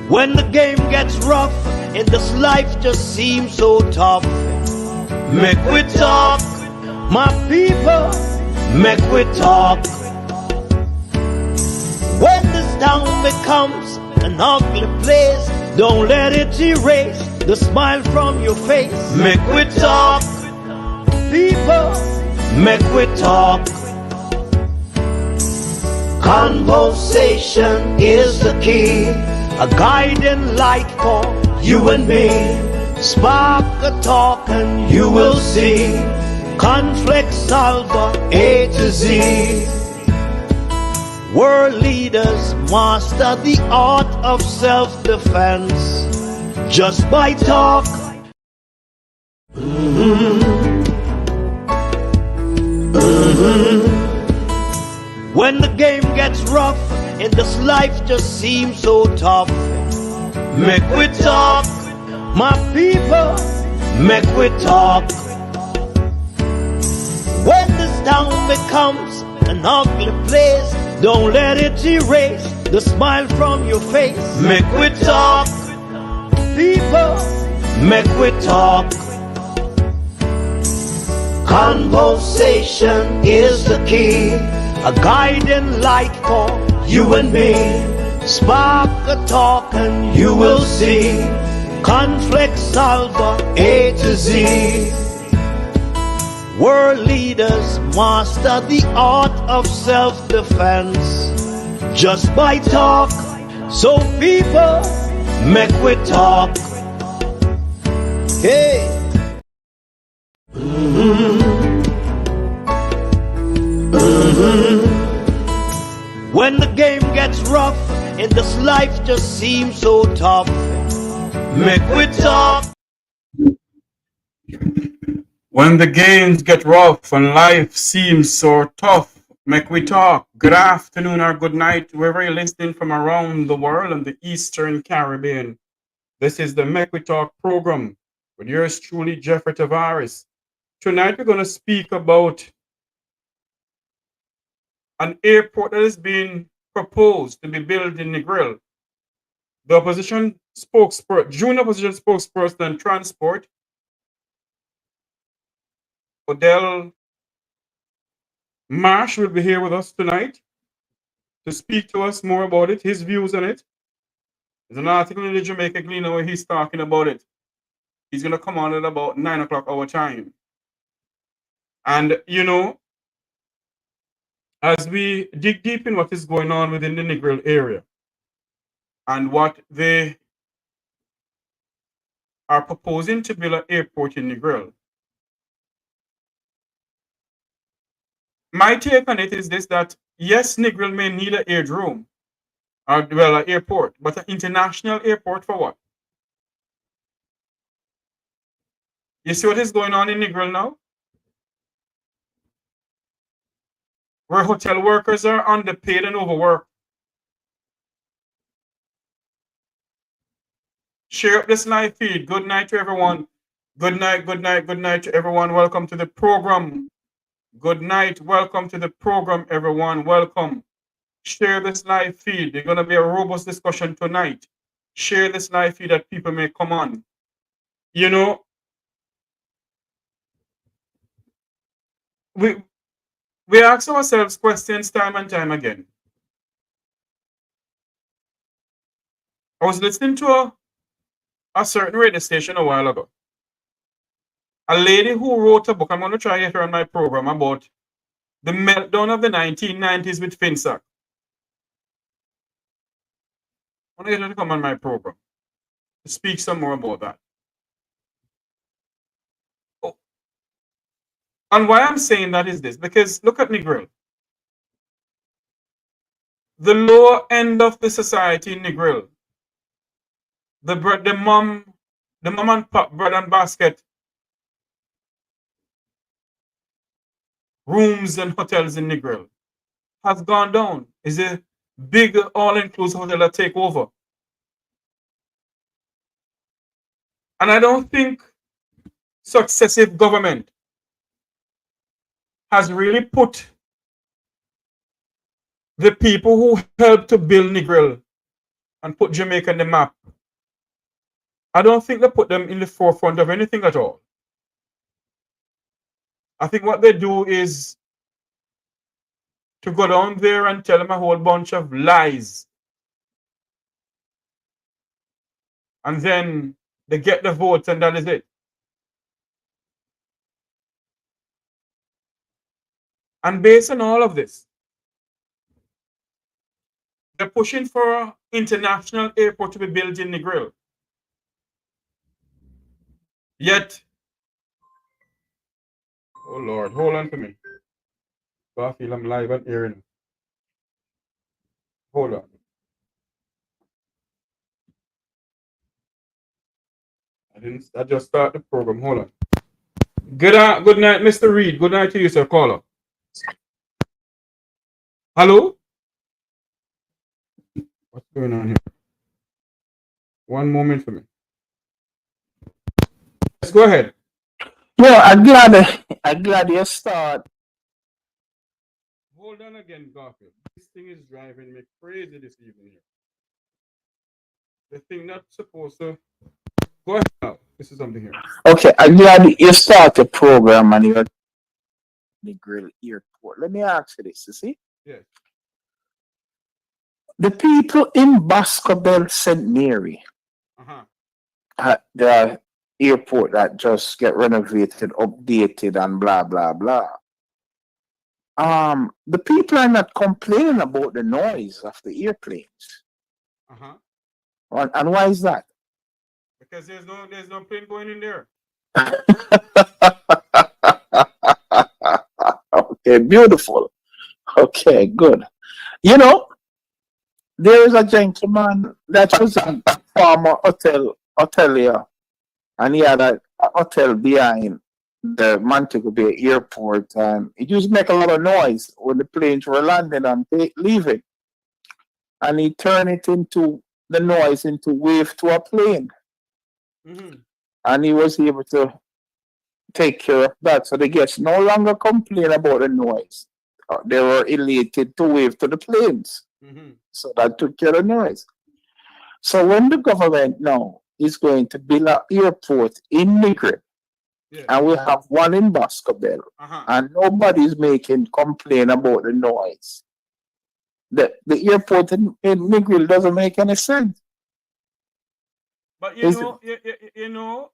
When the game gets rough and this life just seems so tough, Mek Wi Talk, my people, Mek Wi Talk. When this town becomes an ugly place, don't let it erase the smile from your face. Mek Wi Talk, people, Mek Wi Talk. Conversation is the key, a guiding light for you and me. Spark a talk and you will see. Conflict solver A to Z. World leaders master the art of self-defense just by talk. When the game gets rough and this life just seems so tough, Mek Wi Talk, my people, Mek Wi Talk. When this town becomes an ugly place, don't let it erase the smile from your face. Mek Wi Talk, people, Mek Wi Talk. Conversation is the key, a guiding light for you and me. Spark a talk and you will see. Conflict solver A to Z. World leaders master the art of self-defense just by talk. So people, Mek Wi Talk. Hey. When the game gets rough and this life just seems so tough, Mek Wi Talk. When the games get rough and life seems so tough, Mek Wi Talk. Good afternoon or good night, wherever you're listening from around the world and the Eastern Caribbean. This is the Mek Wi Talk program with yours truly, Jeffrey Tavares. Tonight we're going to speak about an airport that is being proposed to be built in Negril. The opposition spokesperson, junior opposition spokesperson on transport, Odell Marsh, will be here with us tonight to speak to us more about it, his views on it. There's an article in the Jamaica Gleaner where he's talking about it. He's going to come on at about 9 o'clock our time. And, you know, as we dig deep in what is going on within the Negril area and what they are proposing to build an airport in Negril, my take on it is this, that yes, Negril may need an aerodrome, or well, an airport, but an international airport for what? You see what is going on in Negril now? Where hotel workers are underpaid and overworked. Share up this live feed. Good night to everyone. Good night, good night, good night to everyone. Welcome to the program. Good night. Welcome to the program, everyone. Welcome. Share this live feed. There's going to be a robust discussion tonight. Share this live feed that people may come on. You know, we ask ourselves questions time and time again. I was listening to a certain radio station a while ago. A lady who wrote a book, I'm going to try to get her on my program, about the meltdown of the 1990s with FinSac. I want to get her to come on my program to speak some more about that. Oh. And why I'm saying that is this, because look at Negril. The lower end of the society in Negril, the mom and pop bread and basket rooms and hotels in Negril has gone down. Is a big all-inclusive hotel that take over. And I don't think successive government has really put the people who helped to build Negril and put Jamaica on the map, I don't think they put them in the forefront of anything at all. I think what they do is to go down there and tell them a whole bunch of lies. And then they get the votes and that is it. And based on all of this, they're pushing for an international airport to be built in Negril. Yet, oh Lord, hold on for me. I feel I'm live and hearing. Hold on. I just start the program. Hold on. Good night, Mr. Reed. Good night to you, sir. Caller. Hello? What's going on here? One moment for me. Let's go ahead. Yeah, I'm glad you start. Hold on again, Garfield. This thing is driving me crazy this evening here. The thing not supposed to. Go ahead now. This is something here. Okay, I'm glad you start the program and you're Negril Airport. Let me ask you this, you see? Yes. The people in Bascobel St. Mary, the airport that just get renovated, updated, and blah blah blah. The people are not complaining about the noise of the airplanes. And why is that? Because there's no plane going in there. Okay, beautiful. Okay, good. You know, there is a gentleman that was a former hotelier, and he had a hotel behind the Montego Bay Airport, and it used to make a lot of noise when the planes were landing and leaving. And he turned it into the noise into wave to a plane. And he was able to take care of that. So the guests no longer complain about the noise. They were elated to wave to the planes. So that took care of the noise. So when the government now is going to build an airport in Negril, and we have one in Bascobel, and nobody's making complaint about the noise, the airport in Negril doesn't make any sense. But you know,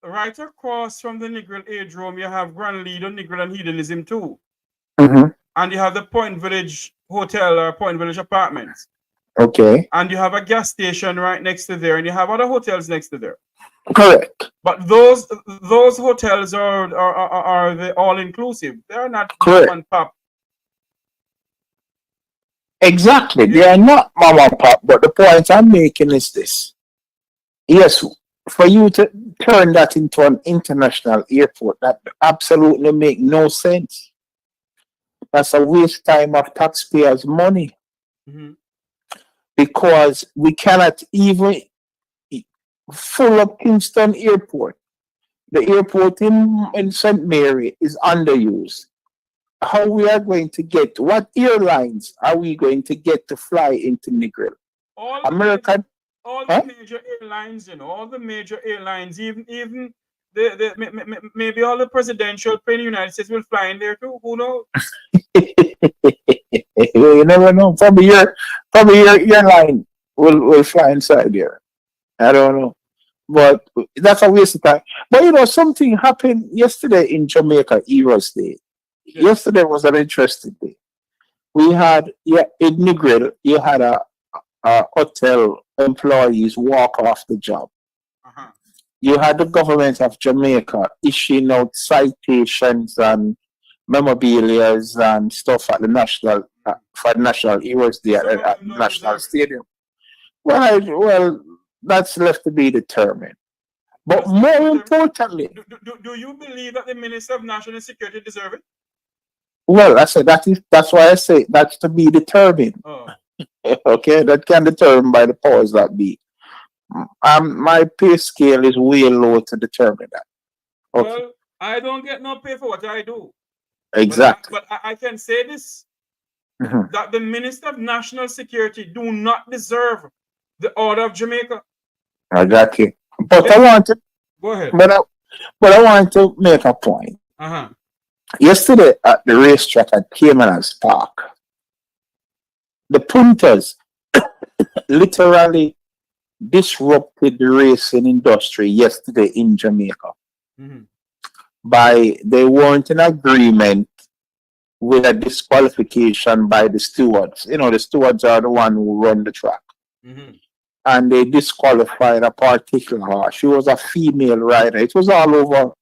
right across from the Negril Aerodrome, you have Grand Lido, Negril, and Hedonism too. And you have the Point Village Hotel or Point Village Apartments. Okay. And you have a gas station right next to there, and you have other hotels next to there. Correct. But those hotels are the all inclusive. They're not correct. Mom and pop. Exactly. They are not mom and pop. But the point I'm making is this. Yes, for you to turn that into an international airport, that absolutely make no sense. That's a waste time of taxpayers' money. Because we cannot even fill up Kingston Airport. The airport in St. Mary is underused. How we are going to get, what airlines are we going to get to fly into Negril? American. All the major airlines, all the major airlines, even maybe all the presidential plane in the United States will fly in there too. Who knows? You never know. Probably your airline will fly inside there. I don't know. But that's a waste of time. But something happened yesterday in Jamaica, Heroes Day. Yesterday was an interesting day. We had in Negril, you had a hotel employees walk off the job. You had the government of Jamaica issuing out citations and memorabilia and stuff at the national Heroes Day at the National Stadium. Well, that's left to be determined. But more importantly, do you believe that the Minister of National Security deserves it? Well, I said that's why I say that's to be determined. Okay, that can determine by the powers that be. My pay scale is way low to determine that. Okay. Well, I don't get no pay for what I do. Exactly. But I can say this that the Minister of National Security do not deserve the Order of Jamaica. Exactly. But Yes. I want to, Go ahead. but I want to make a point. Uh-huh. Yesterday at the racetrack at Cayman's Park, the punters literally disrupted the racing industry yesterday in Jamaica by they weren't in agreement with a disqualification by the stewards. You know, the stewards are the one who run the track. And they disqualified a particular horse. She was a female rider. It was all over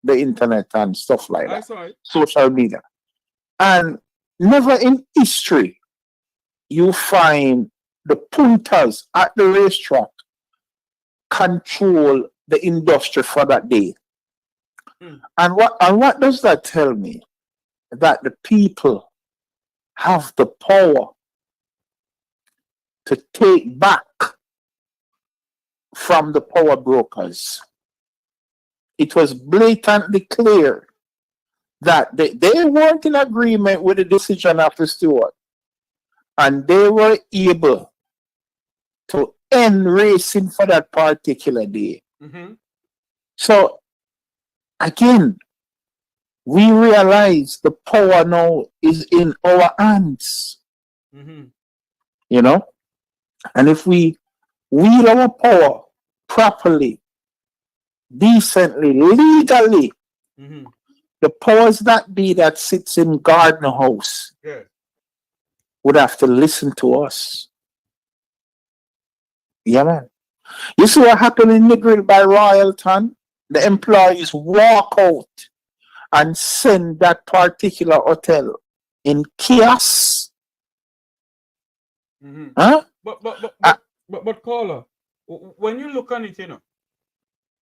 the internet and stuff like that. Social media. And never in history you find the punters at the racetrack control the industry for that day. And what does that tell me? That the people have the power to take back from the power brokers. It was blatantly clear that they weren't in agreement with the decision of the steward, and they were able to end racing for that particular day. So again, we realize the power now is in our hands. You know, and if we wield our power properly, decently, legally, the powers that be that sits in Garden House would have to listen to us. Yeah, man. You see what happened in Negril by Royalton? The employees walk out and send that particular hotel in chaos. Huh? But caller, when you look on it, you know,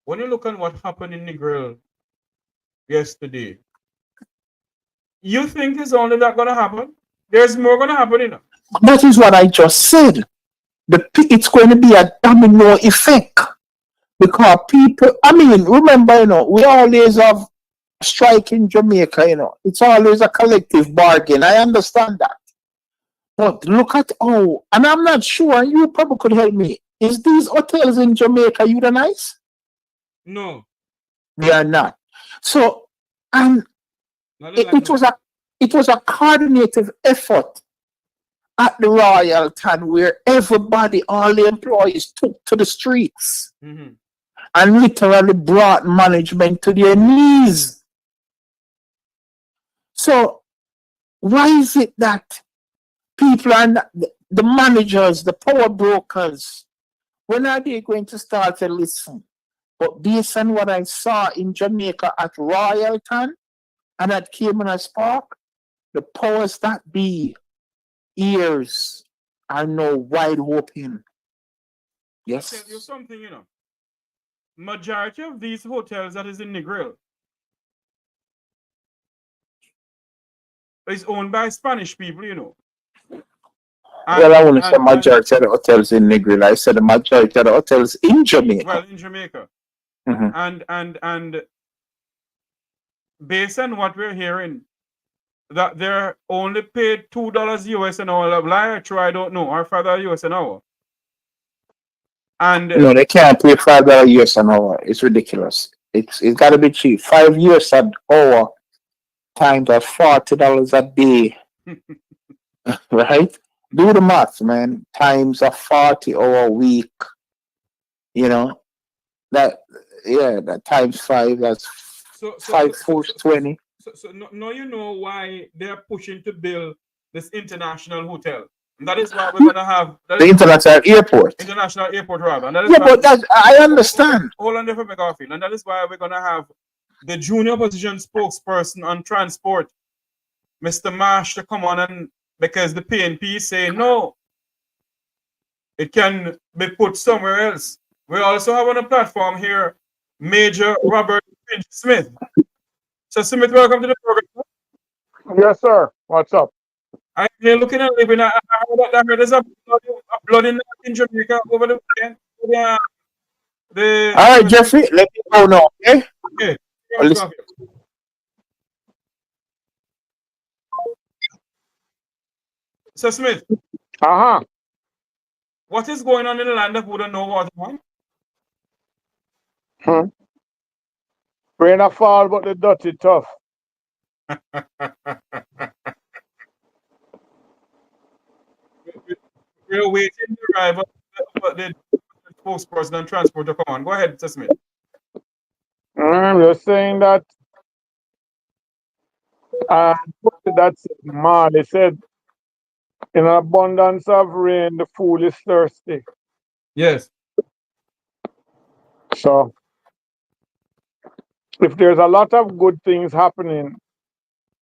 when you look on what happened in Negril yesterday, you think it's only that gonna happen? There's more gonna happen, you know. That is what I just said. It's going to be a domino effect because people. I mean, remember, you know, we always have strike in Jamaica. You know, it's always a collective bargain. I understand that, but look at and I'm not sure. You probably could help me. Is these hotels in Jamaica unionized? No, they are not. So, and it was a coordinated effort at the Royalton where everybody, all the employees, took to the streets and literally brought management to their knees. So, why is it that people are not, the managers, the power brokers, when are they going to start to listen? But based on what I saw in Jamaica at Royalton and at Cayman's Park, the powers that be ears are now wide open. Yes. I'll tell you something, you know. Majority of these hotels that is in Negril is owned by Spanish people, you know. Well, I wouldn't say majority of the hotels in Negril. I said the majority of the hotels in Jamaica. Well, in Jamaica. And based on what we're hearing, that they're only paid $2 US an hour. Lie or true, I don't know, or $5 US an hour. And no, they can't pay $5 US an hour. It's ridiculous. It's got to be cheap. $5 an hour times at $40 a day, right? Do the math, man. Times a 40-hour week. You know that times 5. That's 5 4 20. So now you know why they're pushing to build this international hotel. And that is why we're gonna have the international airport. International airport, rather. And that is but I understand. Hold on there for McGarfield. And that is why we're gonna have the junior opposition spokesperson on transport, Mr. Marsh, to come on, and because the PNP say no, it can be put somewhere else. We also have on a platform here Major Robert Smith. So Smith, welcome to the program. Yes, sir. What's up? I'm here looking at living. I heard there's a blood in Jamaica over the weekend. All right, Jeffrey, let me go now, okay? Okay. Sir Smith, Uh-huh. what is going on in the land of wood and no water, man? Rain a fall, but the dirty tough. We're waiting the arrival of the spokesperson and transport to come on. Go ahead, Sir Smith. I'm just saying that that's man. They said, in abundance of rain, the fool is thirsty. Yes. So, if there's a lot of good things happening,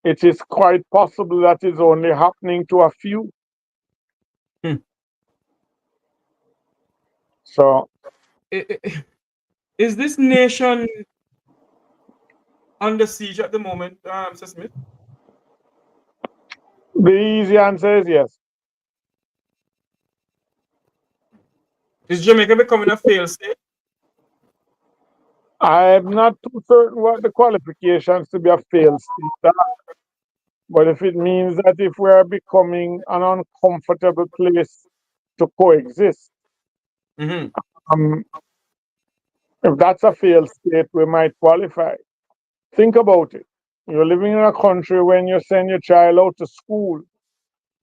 it is quite possible that it's only happening to a few. Hmm. So, Is this nation under siege at the moment, Sir Smith? the easy answer is yes. Is Jamaica becoming a failed state? I'm not too certain what the qualifications to be a failed state are. But if it means that if we are becoming an uncomfortable place to coexist, Mm-hmm. if that's a failed state, we might qualify. Think about it. You're living in a country when you send your child out to school,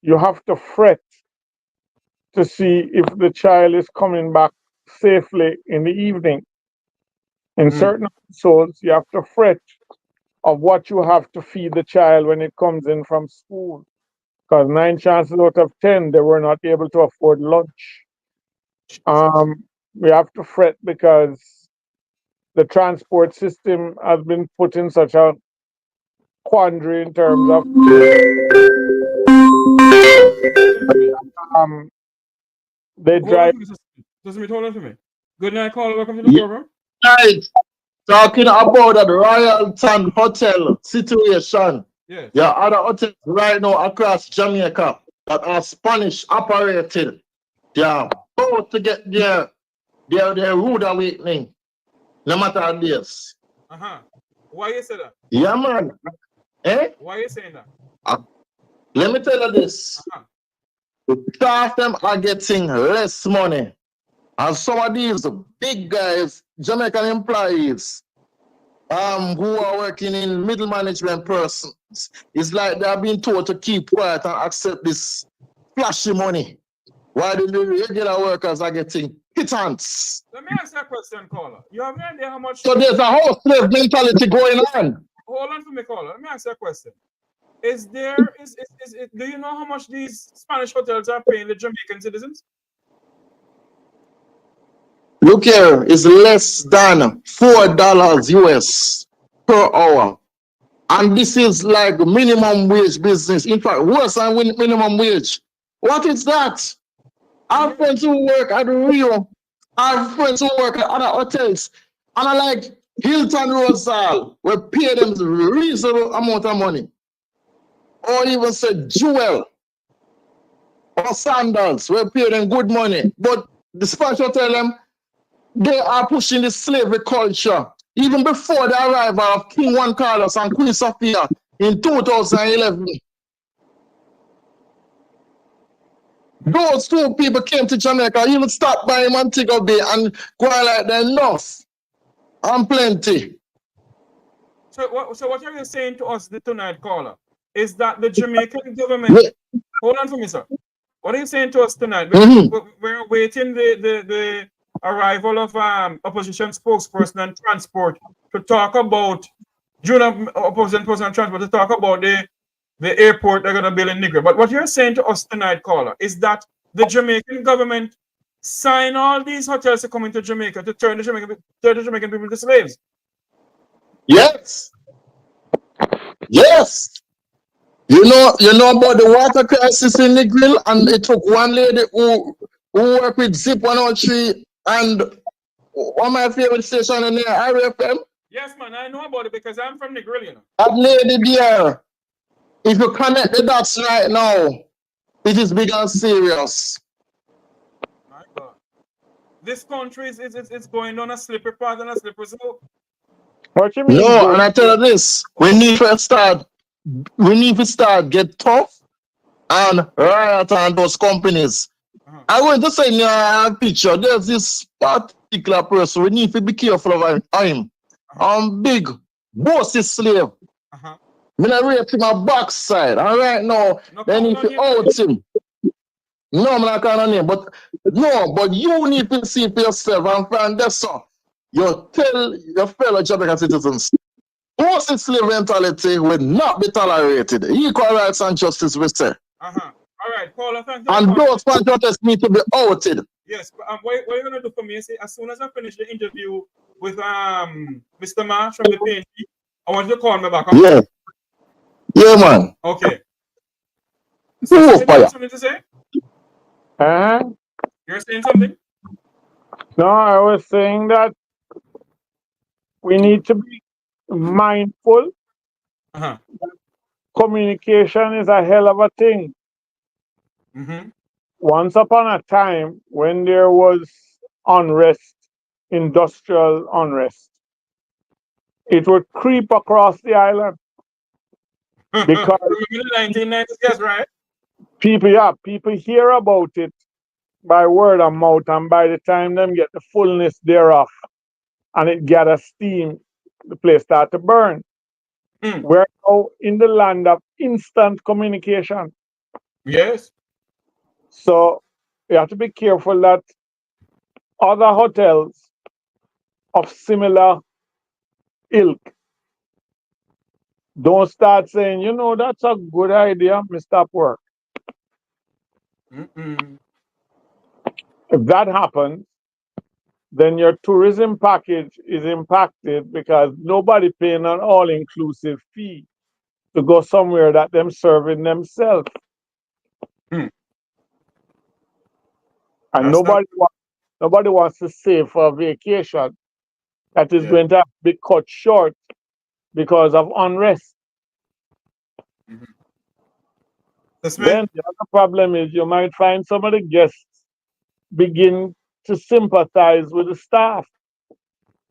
you have to fret to see if the child is coming back safely in the evening. In certain households, you have to fret of what you have to feed the child when it comes in from school. Because 9 chances out of 10, they were not able to afford lunch. We have to fret because the transport system has been put in such a quandary in terms of they Hold on drive. for me, Sir Smith, hold on for me. Good night, caller. Welcome to the program. Right. Talking about the Royalton Hotel situation. Yes. There are other hotels right now across Jamaica that are Spanish operated. They are about to get their rude awakening. No matter this. Uh-huh. Why you say that? Yeah, man. Eh? Why you saying that? Let me tell you this. Uh-huh. The staff them are getting less money. And some of these big guys, Jamaican employees, who are working in middle management persons, it's like they are being told to keep quiet and accept this flashy money, while the regular workers are getting pittance. Let me ask you a question, caller. You have no idea how much... So there's a whole slave mentality going on. Hold on for me, caller. Let me ask you a question. Do you know how much these Spanish hotels are paying the Jamaican citizens? Look here, it's less than $4 US per hour. And this is like minimum wage business. In fact, worse than minimum wage. What is that? I have friends who work at Rio. I have friends who work at other hotels. And I like Hilton Rosal, we pay them a reasonable amount of money. Or even say Jewel or Sandals, we pay them good money. But the Spanish hotel them, they are pushing the slavery culture. Even before the arrival of King Juan Carlos and Queen Sofia in 2011. Those two people came to Jamaica, even stopped by Montego Bay and go like they're enough. And plenty. So what are you saying to us tonight, caller? Is that the Jamaican government... Hold on for me, sir. What are you saying to us tonight? We're waiting the arrival of opposition spokesperson and transport to talk about opposition person and transport to talk about the airport they're gonna build in Negril. But what you're saying to us tonight, caller, is that the Jamaican government sign all these hotels to come into Jamaica to turn the Jamaican people into slaves. Yes. Yes. You know about the water crisis in Negril, and it took one lady who worked with Zip 103 and one of my favorite station in there, RFM. Yes, man, I know about it because I'm from Negril, you know. That lady there, if you connect the dots right now, it is big and serious. My God. This country is going on a slippery path and a slippery slope. What you mean? No, and I tell you this, we need to start get tough and riot and those companies. I'm going to send you a picture. There's this particular person. We need to be careful of him. Big, bossy slave. Me not rate him a backside. And right now, they need to out him. No, I'm not calling name, but no, but you need to see for yourself and find this son. You tell your fellow Jamaican citizens, bossy slave mentality will not be tolerated. Equal rights and justice we say. All right, Paula, thanks. And those patriots need to be outed. Yes, but what are you gonna do for me? Say, as soon as I finish the interview with Mr. Marsh from the PNP, I want you to call me back. Okay? Yeah. Yeah, man. Okay. So, you have something to say? You're saying something? No, I was saying that we need to be mindful. Communication is a hell of a thing. Once upon a time, when there was unrest, industrial unrest, it would creep across the island. Because in the 1990s, right? People hear about it by word of mouth, and by the time them get the fullness thereof, and it gathers steam, the place start to burn. We're now in the land of instant communication. Yes. So you have to be careful that other hotels of similar ilk don't start saying, you know, that's a good idea, me stop work. If that happens, then your tourism package is impacted because nobody paying an all-inclusive fee to go somewhere that them serving themselves. And nobody wants to save for a vacation that is going to be cut short because of unrest. Then the other problem is you might find some of the guests begin to sympathize with the staff.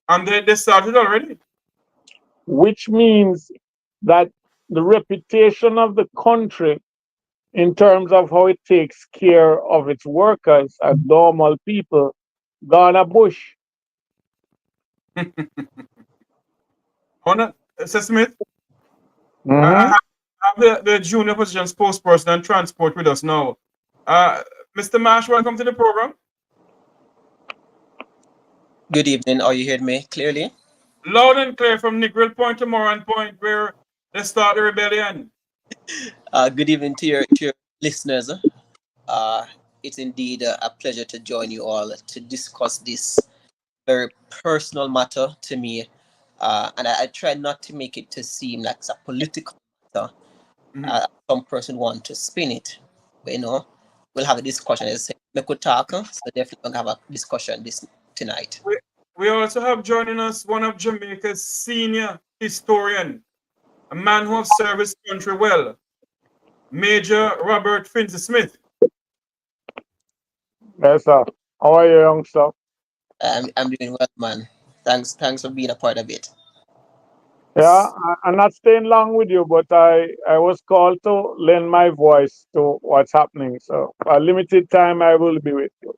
And they started already. Which means that the reputation of the country in terms of how it takes care of its workers and normal people gone a bush. Sir Smith, I have the junior position spokesperson and transport with us now. Mr. Marsh, welcome to the program. Good evening. Are you hearing me clearly? Loud and clear from Negril Point to Moran Point, where they start the rebellion. Good evening to your listeners. It's indeed a pleasure to join you all to discuss this very personal matter to me. And I try not to make it to seem like it's a political matter. Some person want to spin it. But, you know, we'll have a discussion. As Mek Wi Talk, so definitely going to have a discussion tonight. We also have joining us one of Jamaica's senior historian, a man who has served his country well, Major Robert Finzi Smith. Yes, sir. How are you, youngster? I'm doing well, man. Thanks for being a part of it. Yeah, I'm not staying long with you, but I was called to lend my voice to what's happening. So for a limited time, I will be with you.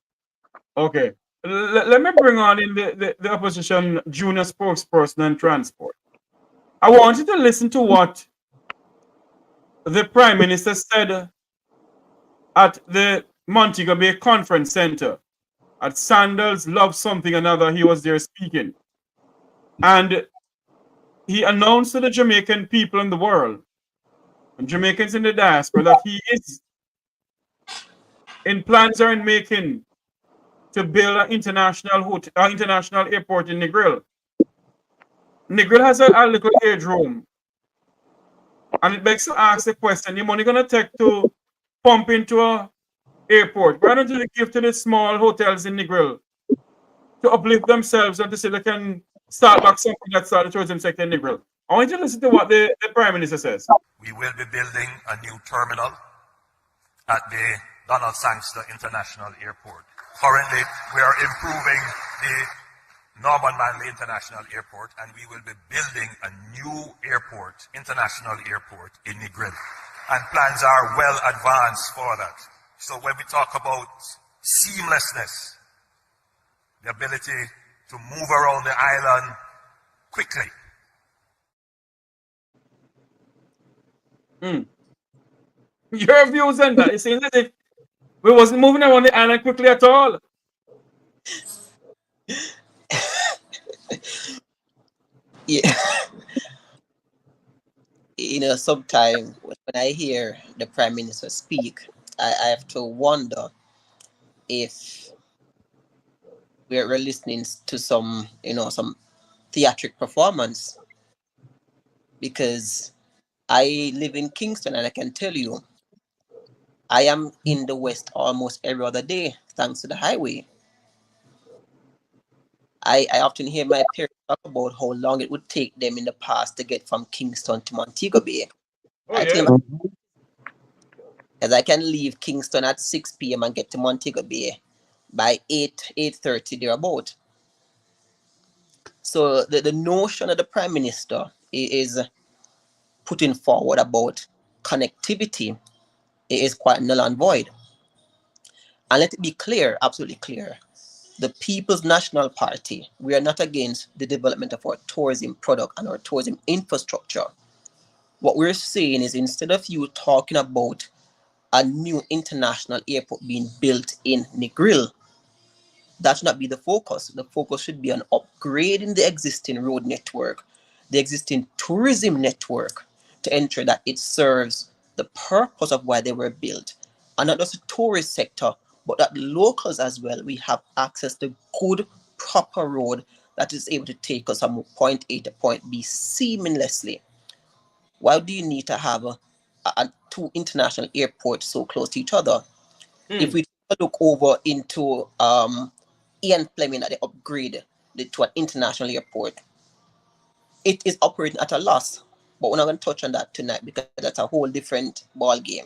Okay. Let me bring on in the opposition junior spokesperson and transport. I want you to listen to what the Prime Minister said at the Montego Bay Conference Center at Sandals Love Something Another. He was there speaking. And he announced to the Jamaican people in the world, and Jamaicans in the diaspora, that he is in plans are in making to build an international airport in Negril. Negril has a little aerodrome. And it begs to ask the question, the money going to take to pump into an airport? Why don't you give to the small hotels in Negril to uplift themselves and to say they can start back something that started the tourism sector in Negril? I want you to listen to what the Prime Minister says. We will be building a new terminal at the Donald Sangster International Airport. Currently, we are improving the Norman Manley International Airport, and we will be building a new airport, international airport in Negril. and plans are well advanced for that. So when we talk about seamlessness, the ability to move around the island quickly. Your views on that? It seems as if we wasn't moving around the island quickly at all. Yeah. Sometimes when I hear the Prime Minister speak, I have to wonder if we're listening to some theatric performance, because I live in Kingston and I can tell you I am in the West almost every other day thanks to the highway. I often hear my parents talk about how long it would take them in the past to get from Kingston to Montego Bay. Oh I tell yeah. them, as I can leave Kingston at 6 p.m. and get to Montego Bay by 8:30 thereabout. So the notion of the Prime Minister is putting forward about connectivity is quite null and void. And let it be clear, absolutely clear, the People's National Party, we are not against the development of our tourism product and our tourism infrastructure. What we're saying is, instead of you talking about a new international airport being built in Negril, that should not be the focus. The focus should be on upgrading the existing road network, the existing tourism network, to ensure that it serves the purpose of why they were built. And not just the tourist sector, but that locals as well, we have access to good, proper road that is able to take us from point A to point B seamlessly. Why do you need to have two international airports so close to each other? If we look over into Ian Fleming that they upgrade to an international airport, it is operating at a loss. But we're not going to touch on that tonight because that's a whole different ball game.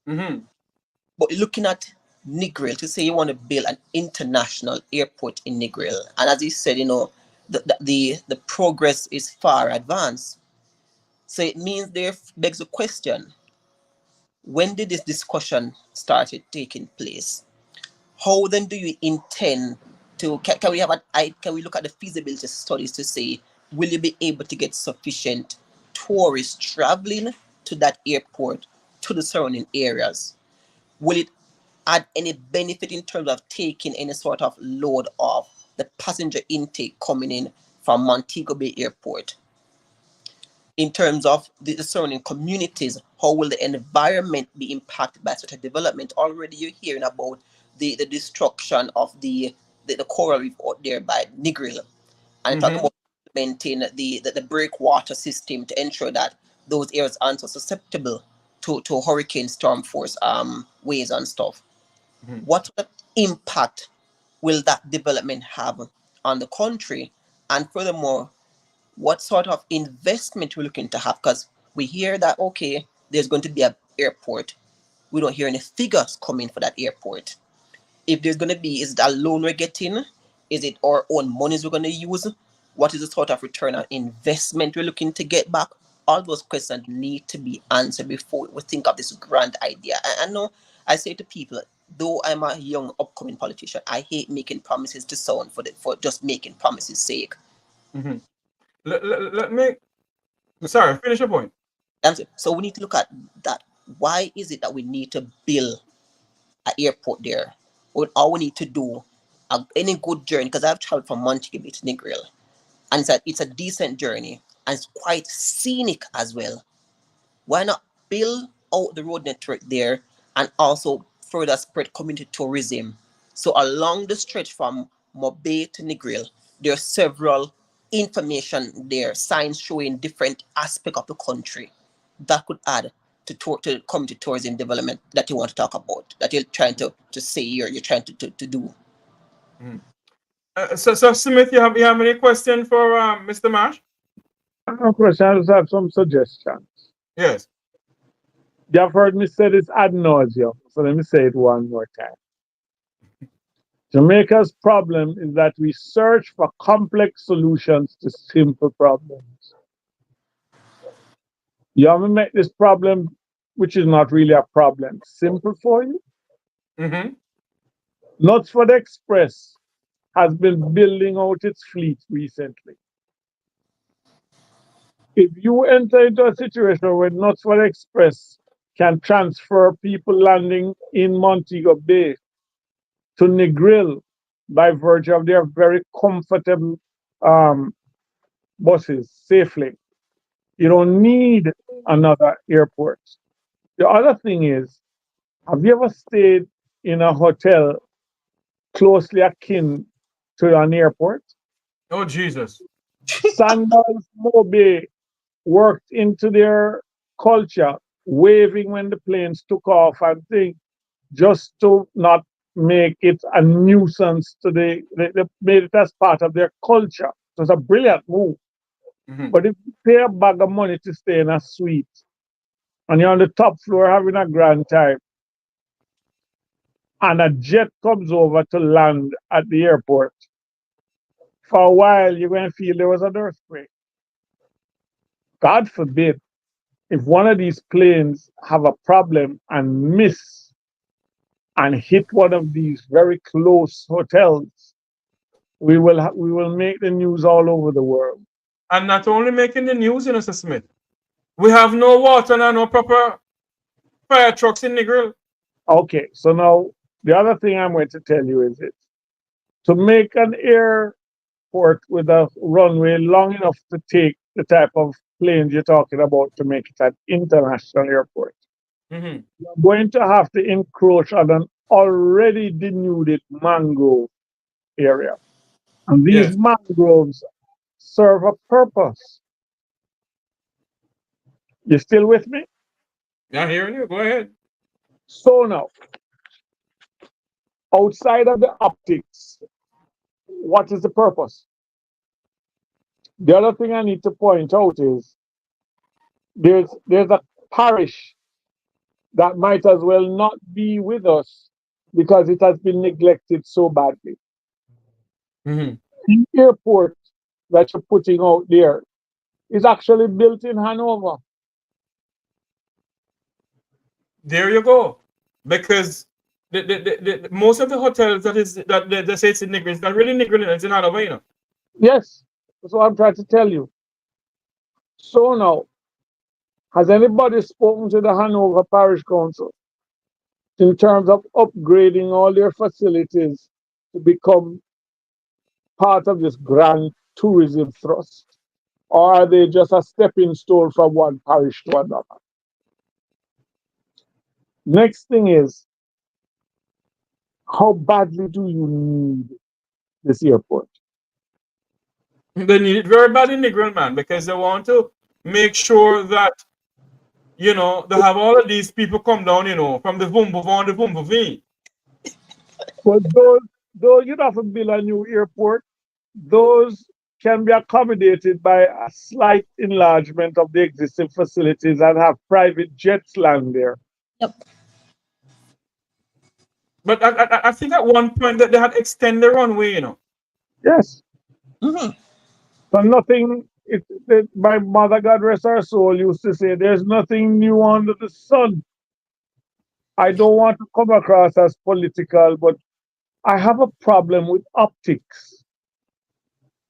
But looking at Negril, to say you want to build an international airport in Negril, and as you said, the progress is far advanced. So it means there begs a question: when did this discussion started taking place? How then do you intend to, can we have can we look at the feasibility studies to say, will you be able to get sufficient tourists traveling to that airport, to the surrounding areas? Will it add any benefit in terms of taking any sort of load off the passenger intake coming in from Montego Bay Airport? In terms of the surrounding communities, how will the environment be impacted by such a development? Already you're hearing about the destruction of the coral reef out there by Negril. And talking about maintain the breakwater system to ensure that those areas aren't so susceptible to hurricane storm force waves and stuff. What sort of impact will that development have on the country? And furthermore, what sort of investment we're looking to have? Because we hear that, okay, there's going to be an airport. We don't hear any figures coming for that airport. If there's going to be, is it a loan we're getting? Is it our own monies we're going to use? What is the sort of return on investment we're looking to get back? All those questions need to be answered before we think of this grand idea. I know I say to people, though I'm a young upcoming politician, I hate making promises to someone for just making promises' sake. Let me. Sorry, finish your point. So we need to look at that. Why is it that we need to build an airport there? All we need to do any good journey, because I've traveled from Montego Bay to Negril, and it's a decent journey and it's quite scenic as well. Why not build out the road network there and also further spread community tourism? So along the stretch from Mobe to Negril, there are several information there, signs showing different aspects of the country that could add to community tourism development that you want to talk about, that you're trying to say you're trying to do. So Smith, you have any question for Mr. Marsh? No question. I just have some suggestions. Yes. You have heard me say this ad nauseum, so let me say it one more time. Jamaica's problem is that we search for complex solutions to simple problems. You want me to make this problem which is not really a problem. Simple for you. Mm-hmm. Knutsford Express has been building out its fleet recently. If you enter into a situation where Knutsford Express can transfer people landing in Montego Bay to Negril by virtue of their very comfortable um, buses safely, you don't need another airport. The other thing is, have you ever stayed in a hotel closely akin to an airport? Oh, Jesus. Sandals Mobe worked into their culture, waving when the planes took off and things, just to not make it a nuisance to they made it as part of their culture. It was a brilliant move. Mm-hmm. But if you pay a bag of money to stay in a suite and you're on the top floor having a grand time, and a jet comes over to land at the airport, for a while you're going to feel there was an earthquake. God forbid if one of these planes have a problem and miss and hit one of these very close hotels, we will make the news all over the world. And not only making the news, Mr. Smith, we have no water and no proper fire trucks in Negril. Okay, so now the other thing I'm going to tell you is this. To make an airport with a runway long enough to take the type of planes you're talking about to make it an international airport, Mm-hmm. you're going to have to encroach on an already denuded mangrove area. And these Yes. mangroves serve a purpose. You still with me? Yeah, hearing you. Go ahead. So now, outside of the optics, what is the purpose? The other thing I need to point out is there's a parish that might as well not be with us because it has been neglected so badly. Mm-hmm. The airport that you're putting out there is actually built in Hanover. There you go. Because most of the hotels that say it's in Negril, it's not really Negril, it's in Hanover, Yes, that's what I'm trying to tell you. So now, has anybody spoken to the Hanover Parish Council in terms of upgrading all their facilities to become part of this grand tourism thrust? Or are they just a stepping stone from one parish to another? Next thing is, how badly do you need this airport? They need it very bad in Negril, man, because they want to make sure that, they have all of these people come down, from the Vumbo on the Vumbo V. But those you don't have to build a new airport, those can be accommodated by a slight enlargement of the existing facilities and have private jets land there. Yep. But I think at one point that they had extended the runway. Yes. Mm-hmm. So nothing, my mother, God rest her soul, used to say, there's nothing new under the sun. I don't want to come across as political, but I have a problem with optics.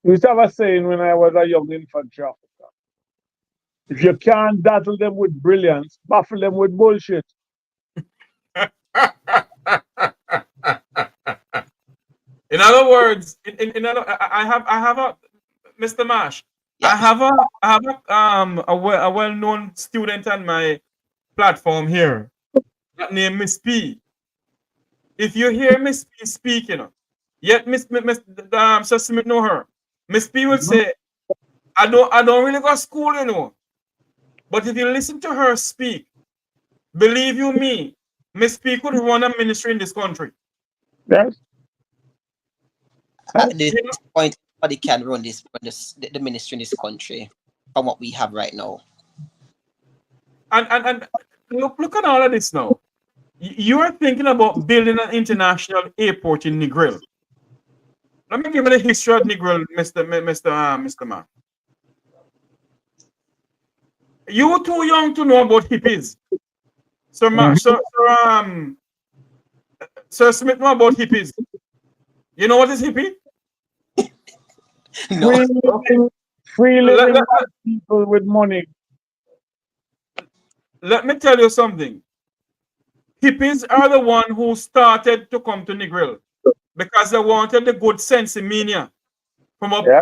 We used to have a saying when I was a young infantry officer. If you can't dazzle them with brilliance, baffle them with bullshit. In other words, I have a Mr. Marsh. Yeah. I have a well-known student on my platform here named Miss P. If you hear Miss P speak, yet Miss Sir Smith know her. Miss P will say, I don't really go to school, But if you listen to her speak, believe you me, Miss P could run a ministry in this country. Yes. At this point, nobody can run the ministry in this country from what we have right now. And look at all of this now. You are thinking about building an international airport in Negril. Let me give you the history of Negril, Mr. Man. You were too young to know about hippies. So, Mhm. Sir Smith know about hippies. You know what is hippie? No. Free Okay. living, free Let, living let, white people with money. let me tell you something. Hippies are the one who started to come to Negril because they wanted the good sense in mania from up Yeah.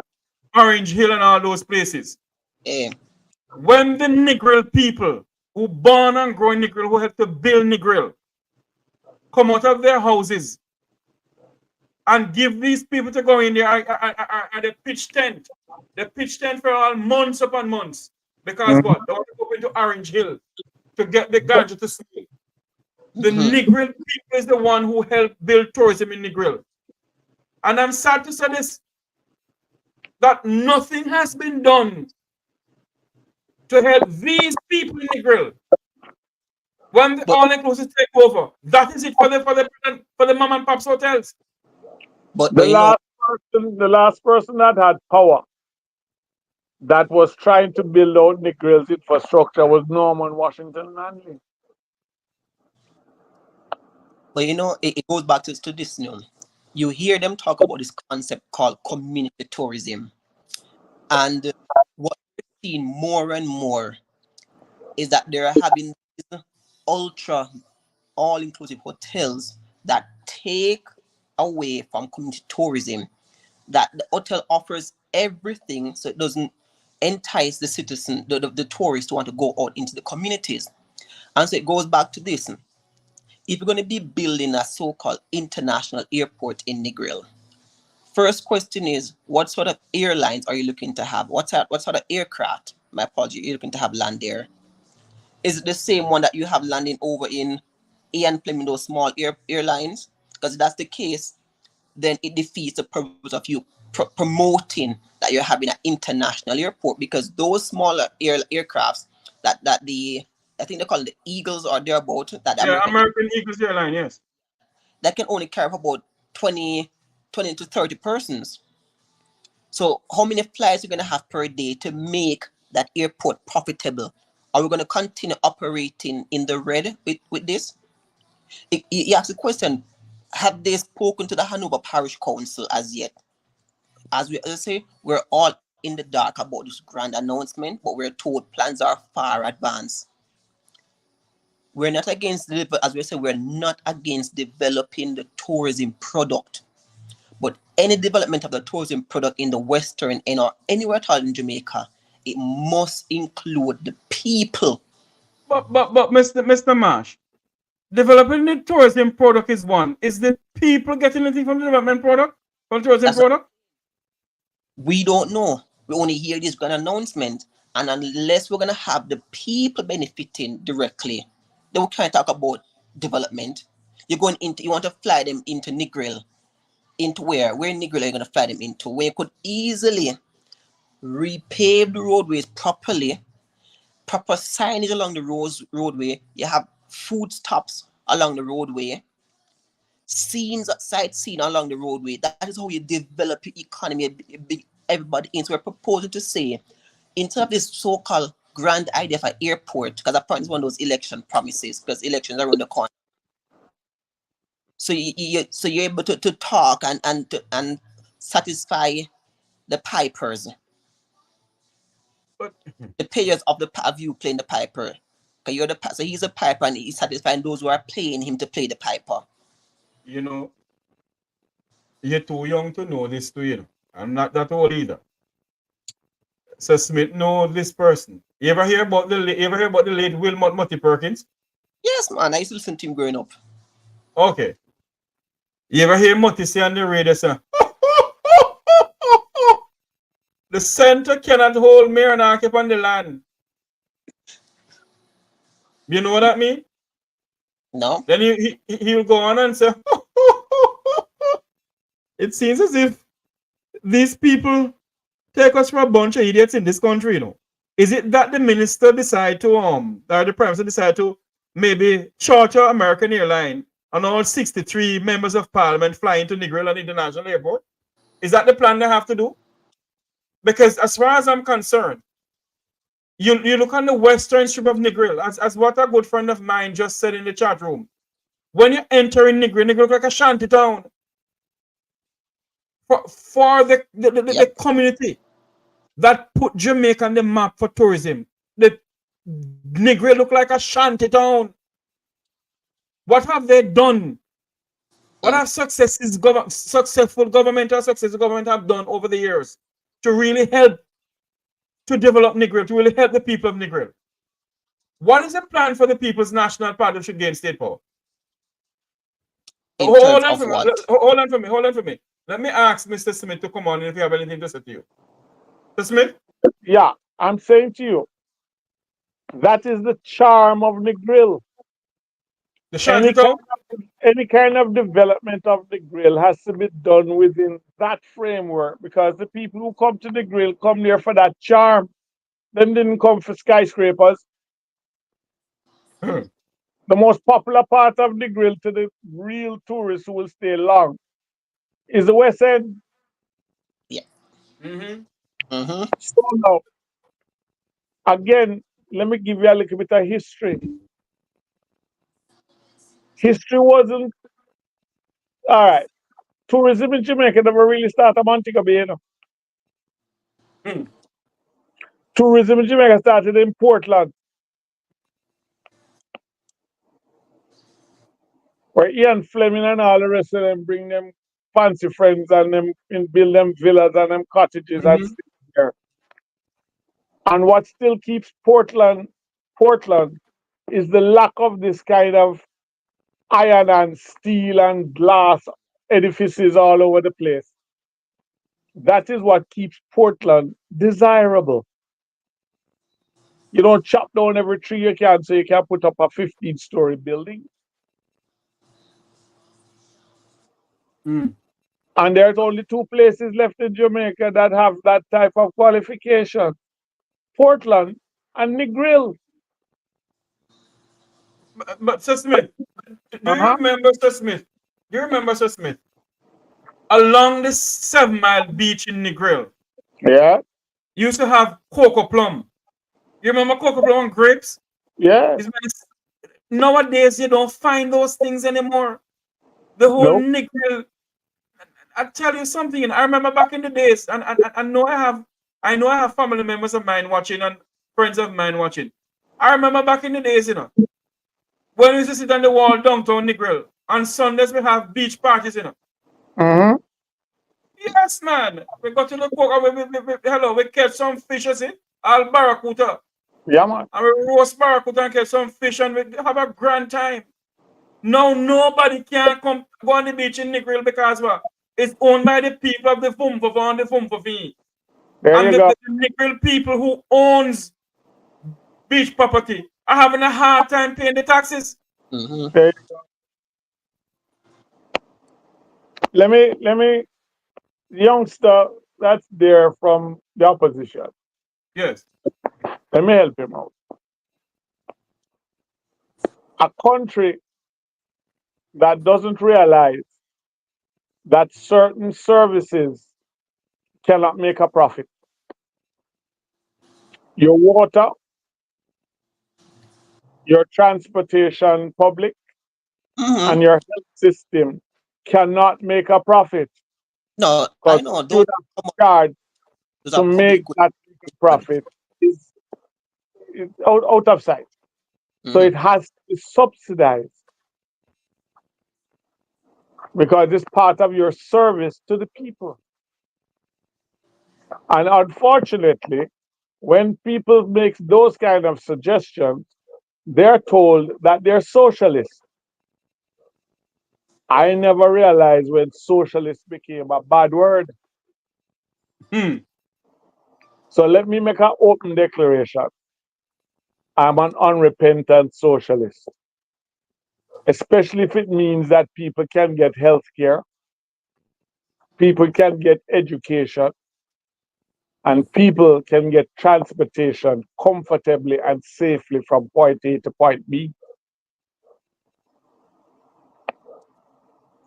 Orange Hill and all those places. Eh, When the Negril people who born and grow in Negril, who helped to build Negril, come out of their houses and give these people to go in there and they pitch tent. They pitch tent for all months upon months. Because Mhm. what? They want to go into Orange Hill to get the ganja to smoke. The mhm. Negril people is the one who helped build tourism in Negril. And I'm sad to say this, that nothing has been done to help these people in Negril. When the But all inclusive take over, that is it for the mom and pops hotels. but you know, The last person that had power that was trying to build out Negril's infrastructure was Norman Washington Manley. it goes back to this. You hear them talk about this concept called community tourism, and what we're seeing more and more is that they're having these ultra all-inclusive hotels that take away from community tourism. That the hotel offers everything, so it doesn't entice the citizen, the tourists, to want to go out into the communities. And so it goes back to this: if you're going to be building a so-called international airport in Negril, first question is, what sort of airlines are you looking to have? What sort of aircraft? My apology, you're looking to have land there. Is it the same one that you have landing over in Ian Fleming, those small airlines? Because if that's the case, then it defeats the purpose of you promoting that you're having an international airport, because those smaller aircrafts that the I think they call it the Eagles or thereabout, that the Yeah, American, American Eagles Airline, yes. that can only carry about 20 to 30 persons. So how many flights are we going to have per day to make that airport profitable? Are we going to continue operating in the red with this? You ask the question, have they spoken to the Hanover Parish Council as yet? As I say, we're all in the dark about this grand announcement, but we're told plans are far advanced. We're not against, as we say, we're not against developing the tourism product. But any development of the tourism product in the Western end or anywhere at all in Jamaica, it must include the people. But Mr. Marsh, developing the tourism product is one. Is the people getting anything from the development product? From the tourism That's product? We don't know. We only hear this grand announcement, and unless we're gonna have the people benefiting directly, then we can't talk about development. You want to fly them into Negril, into where? Where in Negril are you gonna fly them into? Where you could easily repave the roadways properly, proper signage along the roadway. You have food stops along the roadway, scenes, sightseeing along the roadway. That is how you develop your economy. Everybody in. So we're proposing to say, instead of this so-called grand idea for airport, because apparently it's one of those election promises, because elections are around the corner. So you're able to talk and satisfy the pipers, But the players of you playing the piper. Because so he's a piper and he's satisfying those who are paying him to play the piper. you know, you're too young to know this too, you know. I'm not that old either. So Smith know this person. You ever hear about the late Wilmot Mutty Perkins? Yes, man, I used to listen to him growing up. Okay. You ever hear Mutty say on the radio, sir? The center cannot hold monarchy upon the land. You know what that means? No? Then he'll go on and say, it seems as if these people take us for a bunch of idiots in this country, you know. Is it that the minister decide to or the prime minister decide to maybe charter American airline and all 63 members of parliament fly into Negril International Airport? Is that the plan they have to do? Because as far as I'm concerned, You look on the western strip of Negril, as what a good friend of mine just said in the chat room. When you enter in Negril, Negril look like a shanty town. For the community that put Jamaica on the map for tourism. The Negril look like a shanty town. What have they done? What have successful government have done over the years to really help to develop Negril, to really help the people of Negril? What is the plan for the People's National Party should gain state power? In terms of what? Hold on for me. Let me ask Mr. Smith to come on if you have anything to say to you. Mr. Smith? Yeah, I'm saying to you, that is the charm of Negril. The shanty town? Any kind of development of the grill has to be done within that framework, because the people who come to the grill come there for that charm. Them didn't come for skyscrapers. Hmm. The most popular part of the grill to the real tourists who will stay long is the West End. Yeah. Mm-hmm. Mm-hmm. So now, again, let me give you a little bit of history. History wasn't all right. Tourism in Jamaica never really started Montego Bay, you know. Hmm. Tourism in Jamaica started in Portland, where Ian Fleming and all the rest of them bring them fancy friends and them and build them villas and them cottages and Mm-hmm. stay there. And what still keeps Portland is the lack of this kind of iron and steel and glass edifices all over the place. That is what keeps Portland desirable. You don't chop down every tree you can so you can put up a 15-story building. Hmm. And there's only two places left in Jamaica that have that type of qualification: Portland and Negril. But Sir Smith, do you Uh-huh. remember Sir Smith? Do you remember Sir Smith? Along the 7 Mile beach in Negril, Yeah, you used to have cocoa plum. You remember cocoa plum and grapes? yeah. Nowadays, you don't find those things anymore. The whole Nope. Negril. I tell you something, and I remember back in the days, and I know I have family members of mine watching and friends of mine watching. I remember back in the days, when we used to sit on the wall downtown Negril. On Sundays we have beach parties, Mm-hmm. Yes, man. We go to the cook, we catch some fish, all barracuda. Yeah, man. And we roast barracuda and catch some fish and we have a grand time. No, nobody can come go on the beach in Negril because what? It's owned by the people of the Fumfo and the Fumfo. There And you the, go. the Negril people who owns beach property are having a hard time paying the taxes. Mm-hmm. There you go. Let me, the youngster that's there from the opposition. Yes. Let me help him out. A country that doesn't realize that certain services cannot make a profit. Your water, your transportation public, and Mm-hmm. your health system cannot make a profit, No, I because know. you Those have come up, charge those to are public make goods. that profit is out of sight. So Mm-hmm. it has to be subsidized because it's part of your service to the people. And unfortunately, when people make those kind of suggestions, they're told that they're socialists. I never realized when socialist became a bad word. Hmm. So let me make an open declaration. I'm an unrepentant socialist, especially if it means that people can get health care, people can get education, and people can get transportation comfortably and safely from point A to point B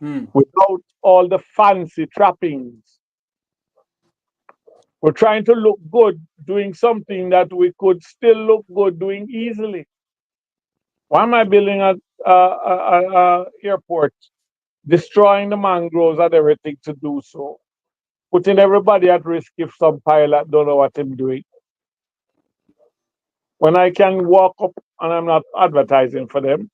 Hmm. without all the fancy trappings We're trying to look good doing something that we could still look good doing easily. Why am I building a airport, destroying the mangroves and everything to do so, putting everybody at risk if some pilot don't know what I'm doing? When I can walk up, and I'm not advertising for them,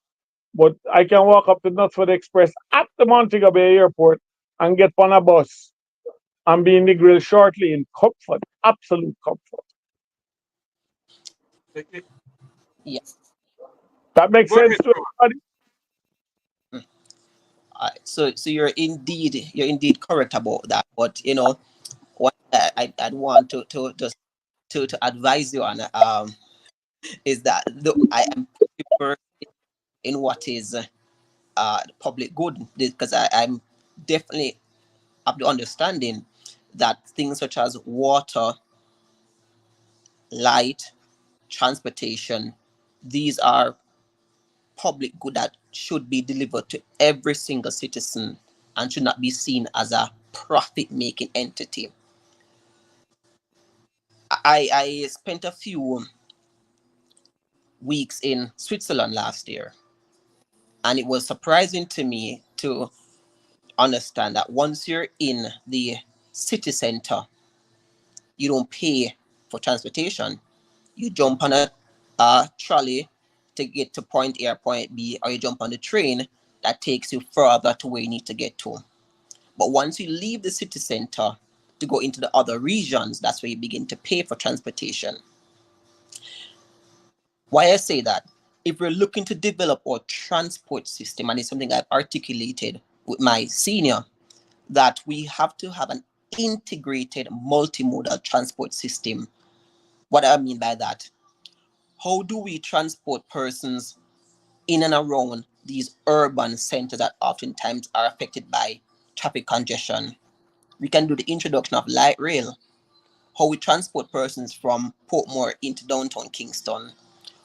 but I can walk up to Knutsford Express at the Montego Bay Airport and get on a bus and be in the grill shortly in comfort, absolute comfort. Yeah. That makes Go sense ahead, to bro. everybody? So you're indeed correct about that. But what I'd want to just to advise you on is that I am versed in what is the public good, because I'm definitely of the understanding that things such as water, light, transportation, these are public good that should be delivered to every single citizen and should not be seen as a profit making entity. I spent a few weeks in Switzerland last year, and it was surprising to me to understand that once you're in the city center, you don't pay for transportation. You jump on a trolley to get to point A or point B, or you jump on the train that takes you further to where you need to get to. But once you leave the city center to go into the other regions, that's where you begin to pay for transportation. Why I say that? If we're looking to develop our transport system, and it's something I've articulated with my senior, that we have to have an integrated multimodal transport system. What I mean by that, how do we transport persons in and around these urban centers that oftentimes are affected by traffic congestion? We can do the introduction of light rail, how we transport persons from Portmore into downtown Kingston.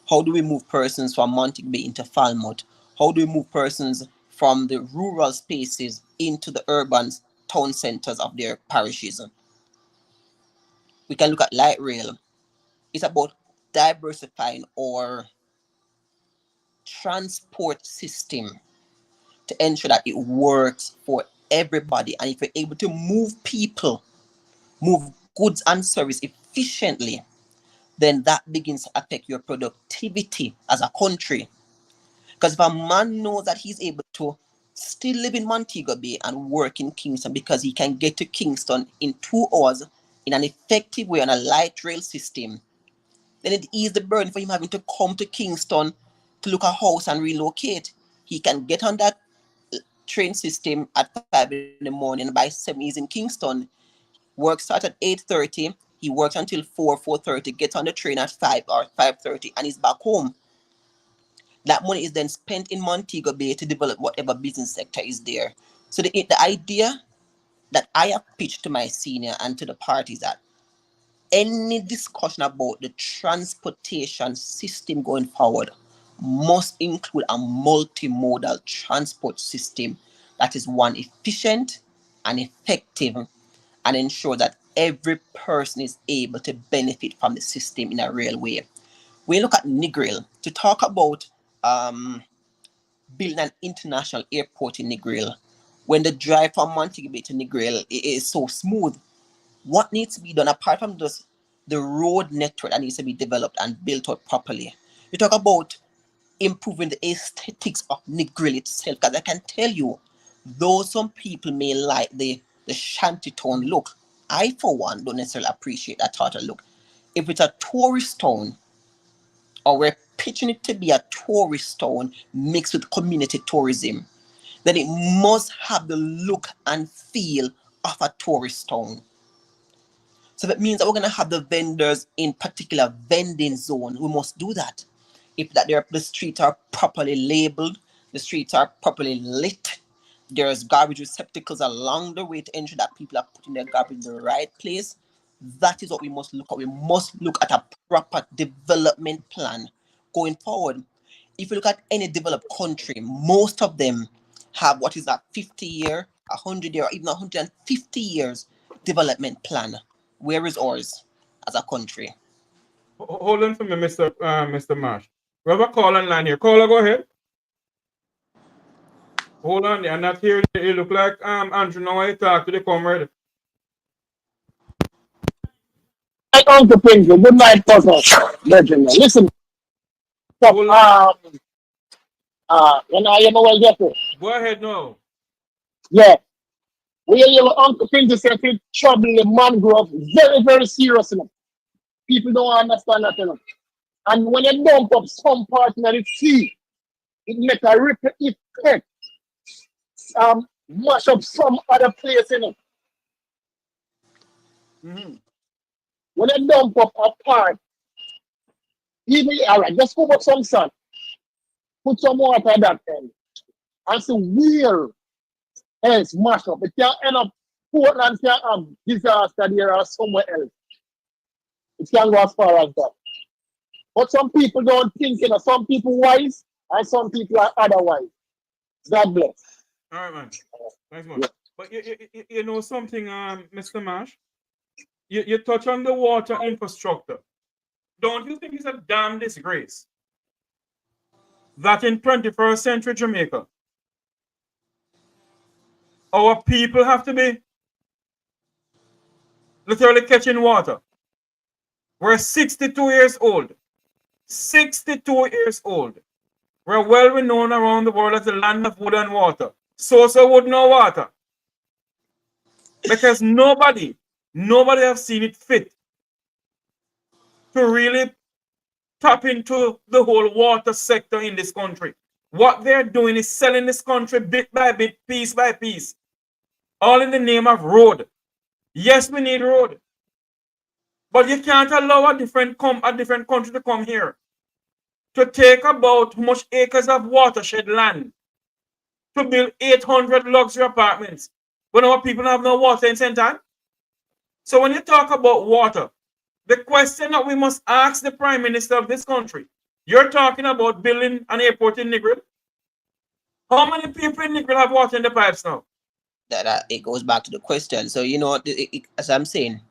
How do we move persons from Montego Bay into Falmouth? How do we move persons from the rural spaces into the urban town centers of their parishes? We can look at light rail. It's about diversifying our transport system to ensure that it works for everybody. And if you're able to move people, move goods and service efficiently, then that begins to affect your productivity as a country. Because if a man knows that he's able to still live in Montego Bay and work in Kingston because he can get to Kingston in 2 hours in an effective way on a light rail system, then it eases the burden for him having to come to Kingston to look at a house and relocate. He can get on that train system at 5 in the morning. By 7 he's in Kingston. Work starts at 8:30. He works until 4:30. Gets on the train at 5 or 5:30, and he's back home. That money is then spent in Montego Bay to develop whatever business sector is there. So the idea that I have pitched to my senior and to the parties that any discussion about the transportation system going forward must include a multimodal transport system that is one efficient and effective and ensure that every person is able to benefit from the system in a real way. We look at Negril to talk about building an international airport in Negril. When the drive from Montego Bay to Negril is so smooth, what needs to be done apart from just the road network that needs to be developed and built out properly? You talk about improving the aesthetics of Negril itself, because I can tell you, though some people may like the shanty town look, I for one don't necessarily appreciate that sort of look. If it's a tourist town, or we're pitching it to be a tourist town mixed with community tourism, then it must have the look and feel of a tourist town. So that means that we're gonna have the vendors in particular vending zone. We must do that. If that the streets are properly labeled, the streets are properly lit, there's garbage receptacles along the way to ensure that people are putting their garbage in the right place. That is what we must look at. We must look at a proper development plan going forward. If you look at any developed country, most of them have what is a 50 year, 100 year, or even 150 years development plan. where is ours as a country? Hold on for me, Mr. Marsh. We have a call online here. Caller, go ahead. Hold on, I'm not hearing you. You look like Andrew. Now I talk to the comrade. My uncle Pinky, good night, cousin. Legend. Listen, stop. Hold on. When I am well, get it. Go ahead now. Yeah. We hear your uncle Pinky say if trouble the mangrove very, very serious enough. People don't understand that enough. And when you dump up some part in the sea, it make a ripple effect. Mash up some other place in it. Mm-hmm. When you dump up a part, even all right, just scoop up some sand, put some water at that end, and see where else mash up. It can end up Portland can have disaster there or somewhere else. It can go as far as that. But some people don't think, you know, some people wise and some people are otherwise. God bless. All right, man. Thanks, man. Yeah. But you know something, Mr. Marsh? You touch on the water infrastructure. Don't you think it's a damn disgrace that in 21st century Jamaica, our people have to be literally catching water? We're 62 years old. 62 years old. We're well renowned around the world as the land of wood and water. Source of wood, no water. Because nobody have seen it fit to really tap into the whole water sector in this country. What they're doing is selling this country bit by bit, piece by piece, all in the name of road. Yes, we need road, but you can't allow a different country to come here to take about how much acres of watershed land to build 800 luxury apartments when our people have no water in St. Anne. So when you talk about water, the question that we must ask the Prime Minister of this country, you're talking about building an airport in Negril. How many people in Negril have water in the pipes now? That it goes back to the question. So, you know, as I'm saying,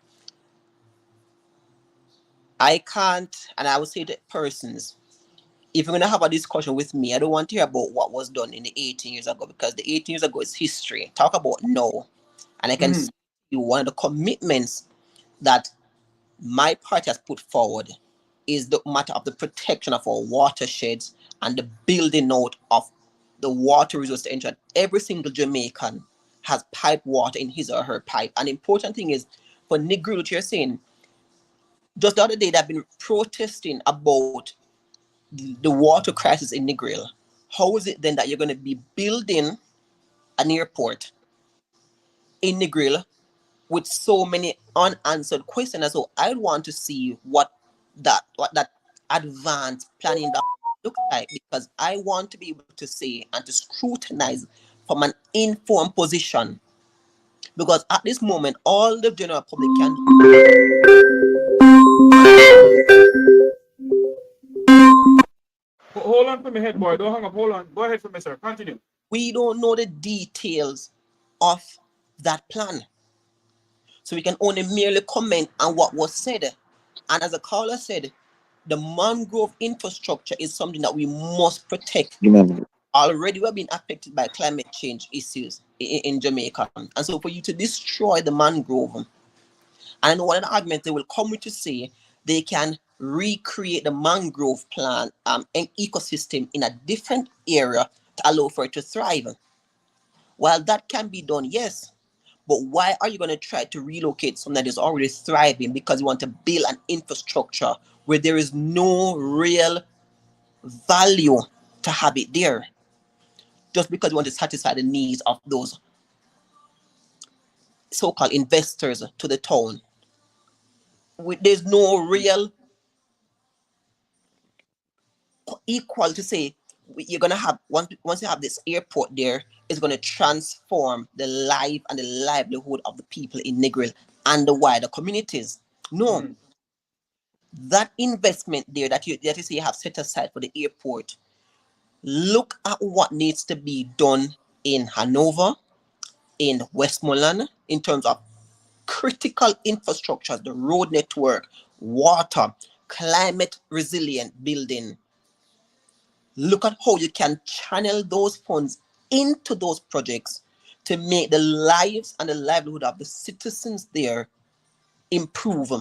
I can't, and I would say to persons, if you're going to have a discussion with me, I don't want to hear about what was done in the 18 years ago, because the 18 years ago is history. Talk about no. And I can see one of the commitments that my party has put forward is the matter of the protection of our watersheds and the building out of the water resource to ensure that every single Jamaican has pipe water in his or her pipe. And the important thing is, for Negril, what you're saying, just the other day they've been protesting about the water crisis in Negril. How is it then that you're going to be building an airport in Negril with so many unanswered questions? And so I want to see what that advanced planning that looks like, because I want to be able to say and to scrutinize from an informed position. Because at this moment, all the general public can Hold on for me, head boy. Don't hang up. Hold on. Go ahead for me, sir. Continue. We don't know the details of that plan. So we can only merely comment on what was said. And as a caller said, the mangrove infrastructure is something that we must protect. Already we're being affected by climate change issues in Jamaica. And so for you to destroy the mangrove, and I know one of the arguments they will come with to say they can recreate the mangrove plant and ecosystem in a different area to allow for it to thrive. While that can be done, yes, but why are you going to try to relocate something that is already thriving because you want to build an infrastructure where there is no real value to have it there, just because you want to satisfy the needs of those so-called investors to the town? There's no real equal to say you're going to have, once you have this airport there, it's going to transform the life and the livelihood of the people in Negril and the wider communities. No. That investment there that you say you have set aside for the airport, look at what needs to be done in Hanover, in Westmoreland, in terms of critical infrastructures, the road network, water, climate resilient building. Look at how you can channel those funds into those projects to make the lives and the livelihood of the citizens there improve.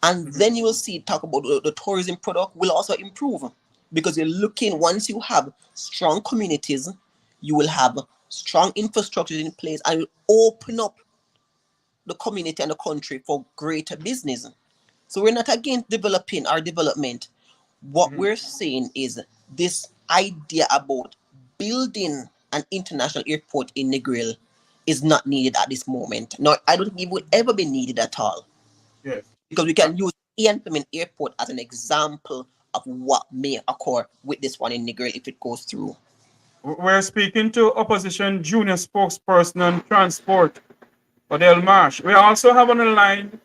And then you will see talk about the tourism product will also improve, because you're looking, once you have strong communities, you will have strong infrastructure in place and will open up the community and the country for greater business. So we're not against developing our development. What we're saying is this idea about building an international airport in Negril is not needed at this moment. No, I don't think it would ever be needed at all. Yes. Because we can use PNP Airport as an example of what may occur with this one in Negril if it goes through. We're speaking to opposition junior spokesperson on transport, Odell Marsh. We also have on the line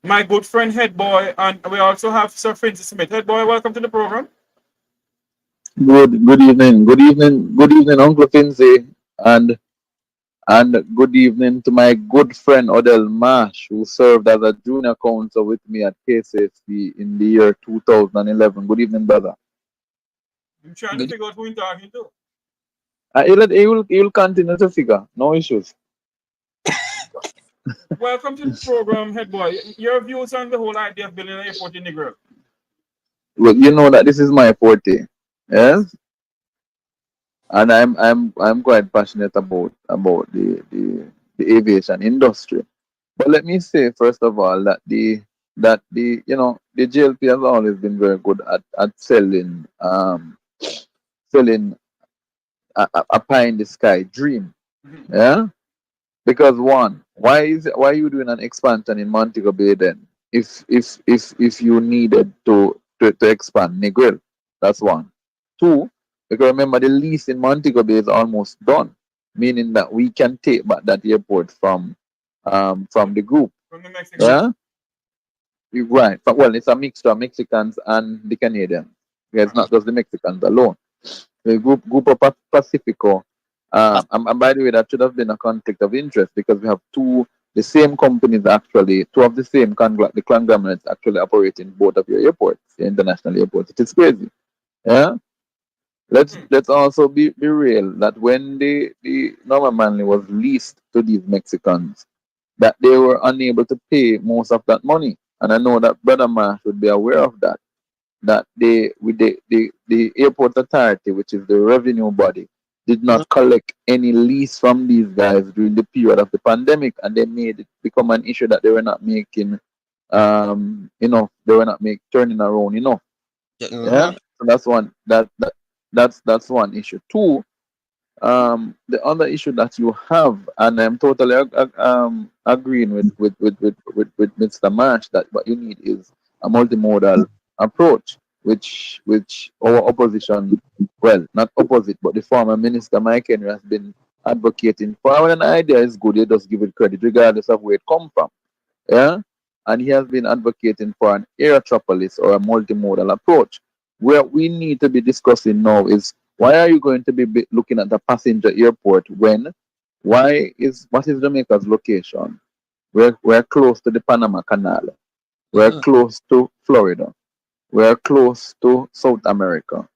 my good friend Head Boy, and we also have Sir Francis Smith. Head Boy, welcome to the program. Good evening. Good evening, Uncle Finsey, and good evening to my good friend Odell Marsh, who served as a junior counsel with me at KCSC in the year 2011. Good evening, brother. I'm trying to figure out who you're talking to. He will continue to figure. No issues. Welcome to the program, Head Boy. Your views on the whole idea of building an airport in Negril? Well, you know that this is my forte, yes, and I'm quite passionate about the aviation industry. But let me say first of all that the the JLP has always been very good at selling selling a pie in the sky dream. Yeah. Because one, why are you doing an expansion in Montego Bay then? If you needed to expand Negril, that's one. Two, because remember the lease in Montego Bay is almost done, meaning that we can take back that airport from the group. From the Mexican. Yeah, right. But, well, it's a mixture of Mexicans and the Canadians. Yeah, it's not just the Mexicans alone. The group of Pacifico. And by the way, that should have been a conflict of interest because we have the same companies actually, two of the same the conglomerates actually operate in both of your airports, the international airports. It is crazy. Yeah. Let's also be real that when the Norman Manley was leased to these Mexicans, that they were unable to pay most of that money. And I know that Brother Marsh would be aware of that. That the airport authority, which is the revenue body, did not collect any lease from these guys during the period of the pandemic, and they made it become an issue that they were not making they were not turning around enough. Yeah. So that's one issue. Two, the other issue that you have, and I'm totally agreeing with Mr. Marsh that what you need is a multimodal approach, which our opposition, well, not opposite, but the former minister Mike Henry has been advocating for. When an idea is good, you just give it credit regardless of where it comes from. Yeah, and he has been advocating for an aerotropolis or a multimodal approach. Where we need to be discussing now is why are you going to be looking at the passenger airport what is Jamaica's location? We're close to the Panama Canal. We're close to Florida. We're close to South America.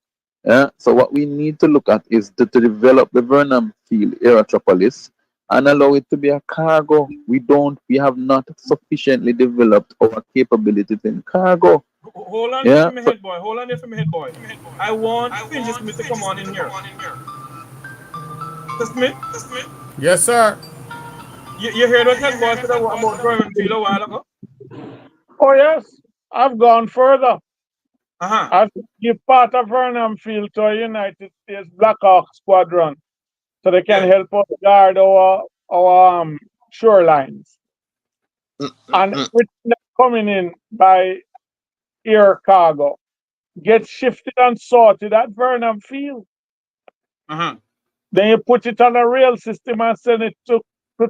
Yeah. So what we need to look at is to develop the Vernon Field Aerotropolis and allow it to be a cargo. We have not sufficiently developed our capabilities in cargo. Hold on there for me, Head Boy. Hold on there for me, Head Boy. I want Finji Smith to come on in here. Mr. Smith? Yes, sir. You heard what Head Boy said about Vernon Field a while ago? Oh, yes. I've gone further. Uh-huh. I've given part of Vernon Field to a United States Black Hawk Squadron so they can help us guard our shorelines. And everything coming in by air cargo gets shifted and sorted at Vernon Field. Uh-huh. Then you put it on a rail system and send it to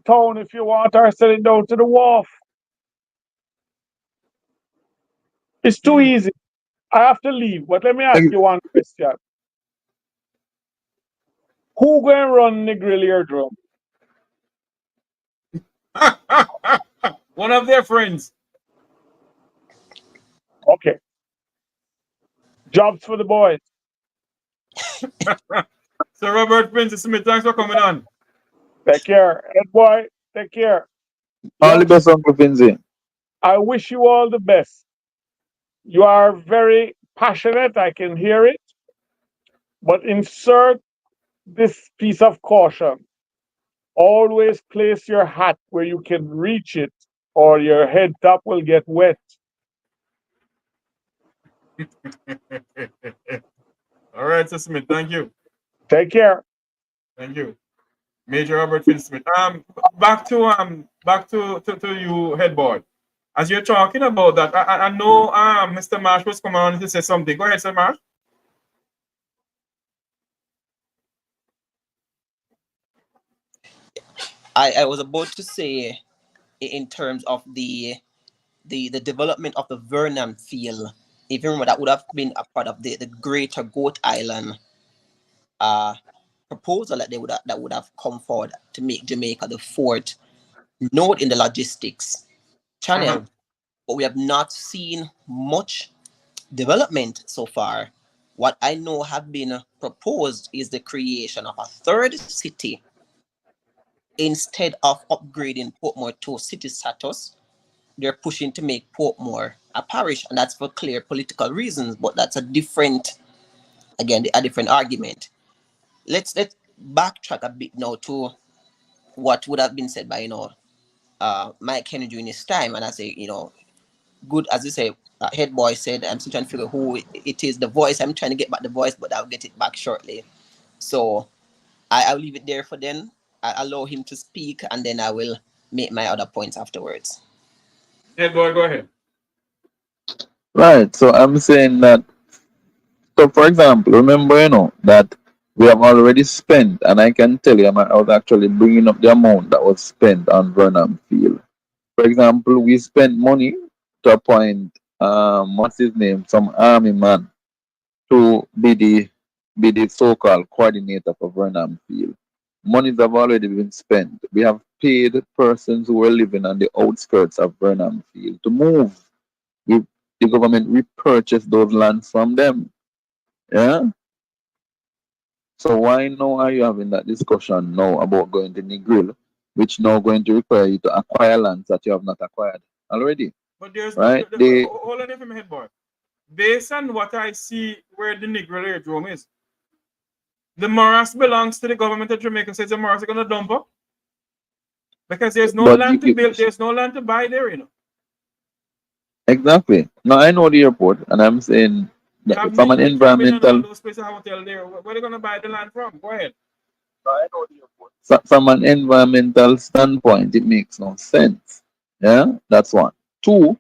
town if you want, or send it down to the wharf. It's too easy. I have to leave, but let me ask you one question. Who going to run Negril Airdrome? One of their friends. Okay. Jobs for the boys. So Robert Prince Smith, thanks for coming on. Take care. Head boy, take care. All the Yo, best, Uncle Finzi. I wish you all the best. You are very passionate. I can hear it. But insert this piece of caution. Always place your hat where you can reach it, or your head top will get wet. All right, Sir Smith, thank you. Take care. Thank you. Major Robert Finsmith. Back to you, head boy. As you're talking about that, I know Mr. Marsh was coming on to say something. Go ahead, Sir Marsh. I was about to say, in terms of the development of the Vernon field, if you remember, that would have been a part of the Greater Goat Island proposal that would have come forward to make Jamaica the fourth node in the logistics channel. But we have not seen much development so far. What I know have been proposed is the creation of a third city instead of upgrading Portmore to city status. They're pushing to make Portmore a parish, and that's for clear political reasons. But that's a different argument. Let's backtrack a bit now to what would have been said by Mike Henry during his time, and I say good, as you say, head boy said, I'm still trying to figure who it is. The voice, I'm trying to get back the voice, but I'll get it back shortly. So I'll leave it there for then. I allow him to speak, and then I will make my other points afterwards. Head boy, go ahead. Right. So I'm saying that. So, for example, remember, that we have already spent, and I can tell you, I was actually bringing up the amount that was spent on Vernon Field. For example, we spent money to appoint, what's his name, some army man to be the so-called coordinator for Vernon Field. Monies have already been spent. We have paid persons who were living on the outskirts of Vernon Field to move. We, the government repurchased those lands from them. Yeah. So why now are you having that discussion now about going to Negril, which now going to require you to acquire lands that you have not acquired already? But there's Right? hold on from head boy. Based on what I see where the Negril aerodrome is, the morass belongs to the government of Jamaica, says the morass are gonna dump up. Because there's no land to build, there's no land to buy there, Exactly. Now I know the airport, and I'm saying that from an environmental those places hotel there. Where are they gonna buy the land from? Go ahead. From an environmental standpoint, it makes no sense. Yeah, that's one. Two,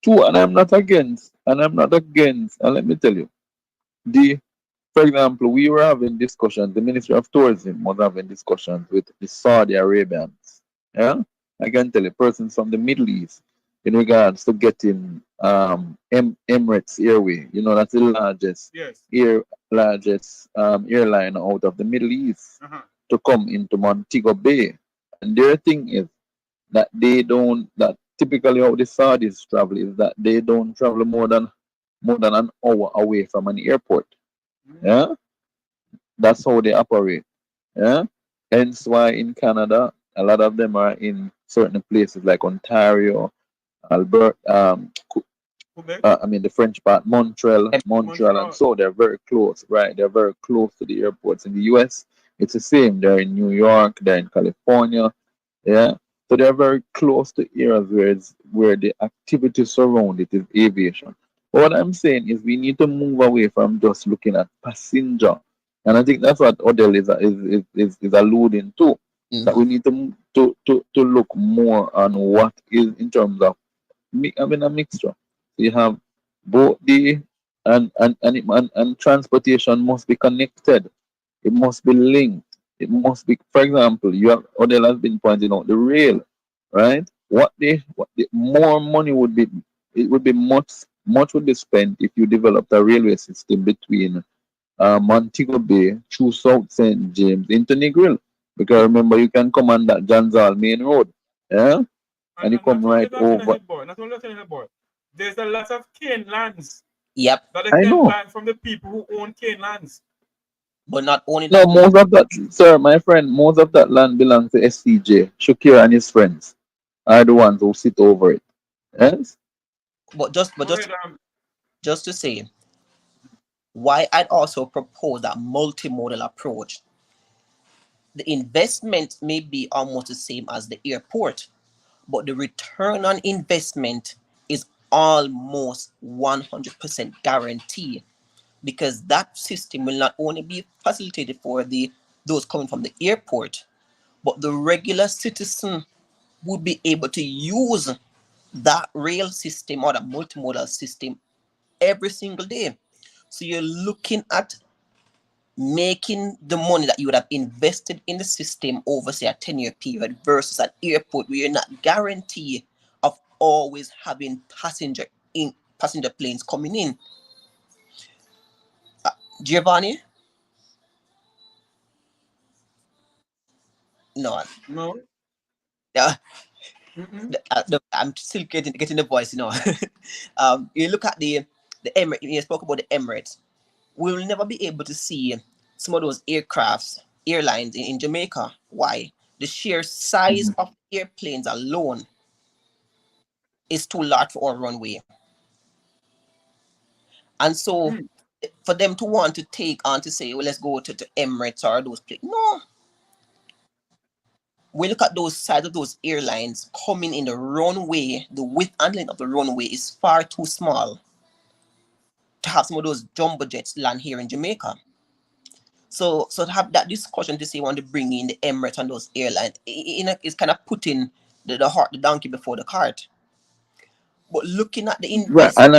and I'm not against, and let me tell you, for example, we were having discussions, the Ministry of Tourism was having discussions with the Saudi Arabians. Yeah, I can tell you, persons from the Middle East in regards to getting Emirates Airway. That's the largest airline out of the Middle East to come into Montego Bay. And their thing is that that typically how the Saudis travel is that they don't travel more than an hour away from an airport. Yeah, that's how they operate. Yeah, hence why in Canada a lot of them are in certain places like Ontario, Alberta, the French part, Montreal, and so they're very close, right? They're very close to the airports. In the US, it's the same. They're in New York, they're in California, yeah. So they're very close to areas where the activity surround it is aviation. What I'm saying is we need to move away from just looking at passenger, and I think that's what Odell is alluding to. That we need to look more on what is in terms of having a mixture. So you have both and transportation must be connected. It must be linked. It must be, for example, Odell has been pointing out the rail, right? What the more money would be, it would be much would be spent if you developed a railway system between Montego Bay through South St. James into Negril. Because remember, you can come on that Johns Hall main road, yeah, and you And come not only right that in the over. head boy, not only that in the head boy. There's a lot of cane lands Yep. that they I can know. buy from the people who own cane lands. But not only No, that, most of that, sir, my friend, most of that land belongs to SCJ. Shakir and his friends are the ones who sit over it. Yes? but just but Go just ahead, just to say why I'd also propose that multimodal approach. The investment may be almost the same as the airport, but the return on investment is almost 100% guaranteed because that system will not only be facilitated for the those coming from the airport, but the regular citizen would be able to use that rail system or the multimodal system every single day. So you're looking at making the money that you would have invested in the system over say a 10-year period versus an airport where you're not guaranteed of always having passenger planes coming in. Giovanni? No. No. Yeah, Mm-mm. I'm still getting the voice, you know. You look at the Emirates, you spoke about the Emirates. We'll never be able to see some of those airlines in Jamaica. Why? The sheer size Mhm. of airplanes alone is too large for our runway. And so Mm. for them to want to take on to say, well, let's go to Emirates or those places. No. We look at those sides of those airlines coming in the runway, the width and length of the runway is far too small to have some of those jumbo jets land here in Jamaica. So to have that discussion to say want to bring in the Emirates and those airlines, it's kind of putting the donkey before the cart. But looking at the Right, invest, and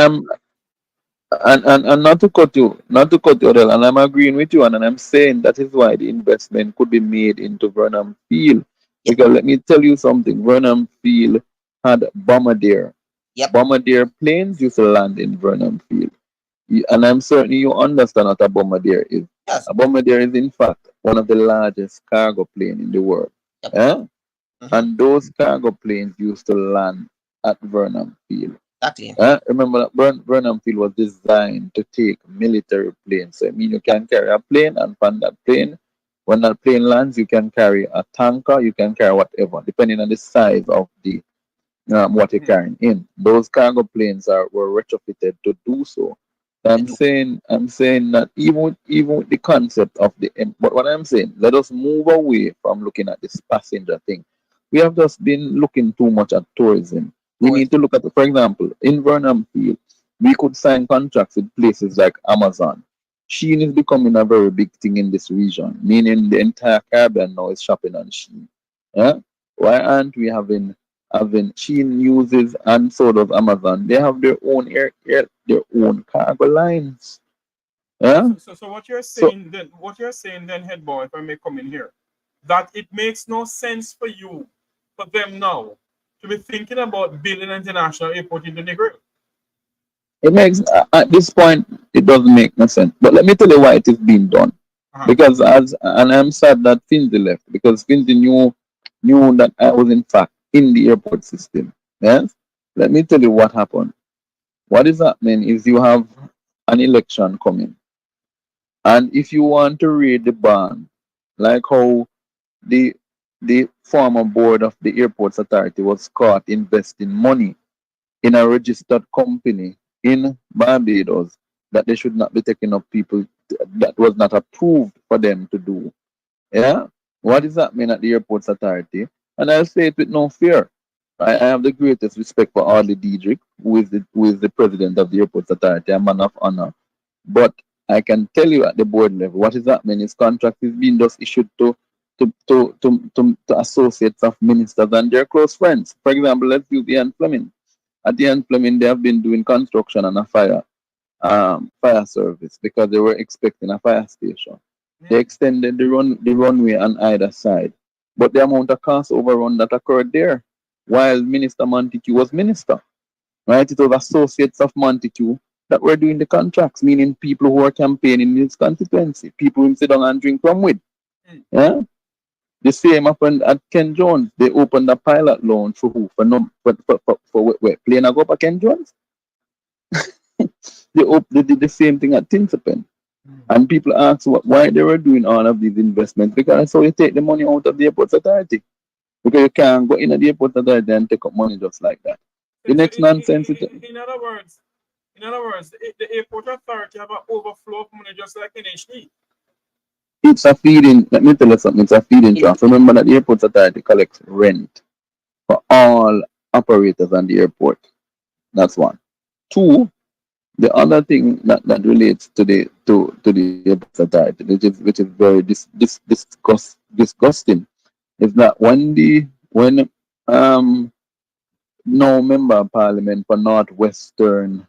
and not to cut you, Odell, and I'm agreeing with you, and I'm saying that is why the investment could be made into Vernam Field. yep, Because let me tell you something, Vernam Field had Bombardier. yep, Bombardier planes used to land in Vernam Field. And I'm certain you understand what a bombardier is. yes, A bombardier is, in fact, one of the largest cargo planes in the world. yep, Eh? mm-hmm, And those cargo planes used to land at Vernam Field. exactly, Remember that Burnham Field was designed to take military planes. So I mean, you can carry a plane, and from that plane, when that plane lands, you can carry a tanker, you can carry whatever, depending on the size of the what you're Mm. carrying in. Those cargo planes were retrofitted to do so. they do. I'm saying that even with the concept of but what I'm saying, let us move away from looking at this passenger thing. We have just been looking too much at tourism. We Towards need to look at, for example, in Vernam Field, we could sign contracts with places like Amazon. Shein is becoming a very big thing in this region, meaning the entire Caribbean now is shopping on Shein. Yeah? Why aren't we having Shein uses and so does Amazon? They have their own their own cargo lines. Yeah? So what you're So saying then, head boy, if I may come in here, that it makes no sense for you, for them now, to be thinking about building an international airport in the Negril. it makes at this point it doesn't make no sense. But let me tell you why it is being done. Uh-huh. Because I'm sad that Finzi left because Finzi knew that I was in fact in the airport system. Yes? Let me tell you what happened. What is happening is you have an election coming. And if you want to raid the band, like how the the former board of the airports authority was caught investing money in a registered company in Barbados that they should not be taking up people that was not approved for them to do. Yeah? What does that mean at the airports authority? And I'll say it with no fear. I have the greatest respect for Audley Diedrich, who is the president of the airports authority, a man of honor. But I can tell you at the board level, what is happening is contract is being just issued to associates of ministers and their close friends. For example, let's use Ian Fleming. At Ian Fleming, they have been doing construction and a fire service because they were expecting a fire station. They Mm. extended the runway on either side. But the amount of cost overrun that occurred there, while Minister Montague was minister, right? It was associates of Montague that were doing the contracts, meaning people who were campaigning in his constituency, people who sit down and drink from with. Mm. Yeah? The same happened at Ken Jones. They opened a pilot loan for who? For what? Playing a go up at Ken Jones? They did the same thing at Tinsapen. And people ask why they were doing all of these investments. Because so you take the money out of the airport authority. Because you can't go in at the airport authority and take up money just like that. The So next nonsense is in other words, the airport authority have an overflow of money just like NHD. it's a feeding. Let me tell you something. It's a feeding In, trap. Remember that the airport authority collects rent for all operators on the airport. That's one. Two, the other thing that relates to the airport authority, which is very disgusting, is that when no member of parliament for Northwestern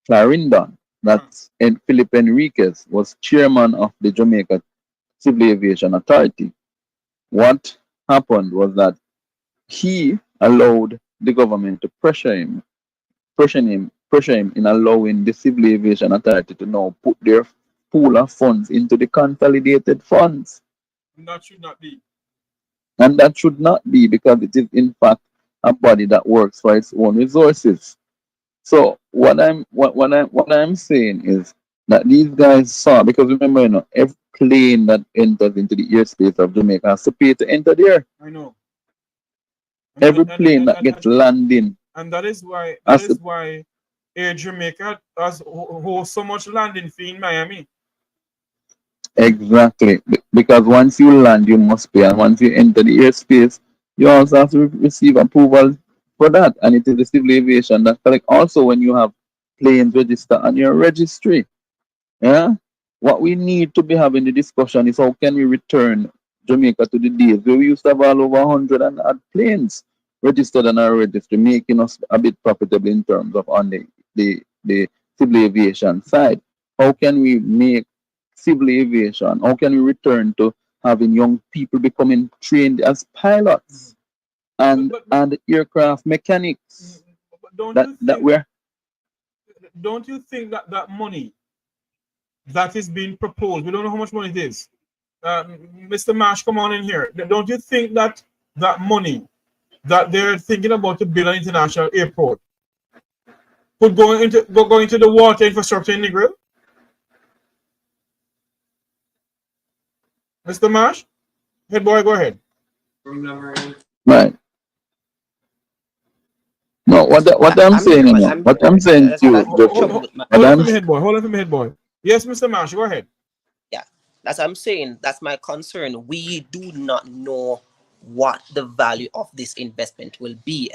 Clarendon, that's Philip Enriquez, was chairman of the Jamaica Civil Aviation Authority. What happened was that he allowed the government to pressure him in allowing the Civil Aviation Authority to now put their pool of funds into the consolidated funds. And that should not be. And that should not be, because it is in fact a body that works for its own resources. So what I'm saying is that these guys saw, because remember, every plane that enters into the airspace of Jamaica has to pay to enter there. I know. Every plane that gets landing. And that is why Air Jamaica has so much landing fee in Miami. Exactly. Because once you land, you must pay. And once you enter the airspace, you also have to receive approval for that. And it is the civil aviation that collect also when you have planes registered on your registry. Yeah. What we need to be having the discussion is how can we return Jamaica to the days where we used to have all over 100 and odd planes registered on our registry, making us a bit profitable in terms of on the civil aviation side. How can we make civil aviation? How can we return to having young people becoming trained as pilots and aircraft mechanics? Don't you think that money that is being proposed, we don't know how much money it is. Mr. Marsh, come on in here. Don't you think that money that they're thinking about to build an international airport could go into the water infrastructure in Negril? Mr. Marsh? Head boy, go ahead. Right. No, what I'm saying to you, hold on for me, head boy. Yes, Mr. Marsh, go ahead. Yeah, that's what I'm saying. That's my concern. We do not know what the value of this investment will be.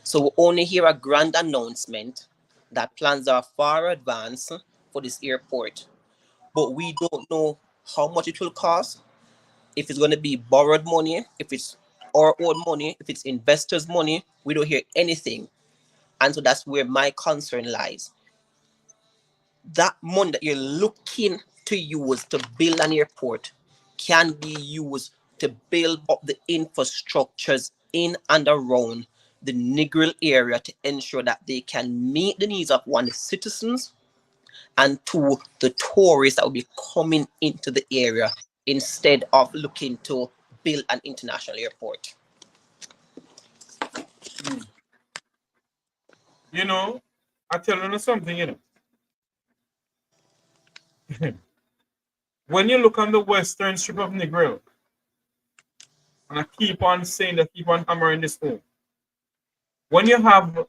So we only hear a grand announcement that plans are far advanced for this airport, but we don't know how much it will cost, if it's going to be borrowed money, if it's our own money, if it's investors' money. We don't hear anything. And so that's where my concern lies. That money that you're looking to use to build an airport can be used to build up the infrastructures in and around the Negril area to ensure that they can meet the needs of one, the citizens, and two, the tourists that will be coming into the area, instead of looking to build an international airport. You know, I tell you something, when you look on the western strip of Negril, and I keep on saying that, keep on hammering this home, when you have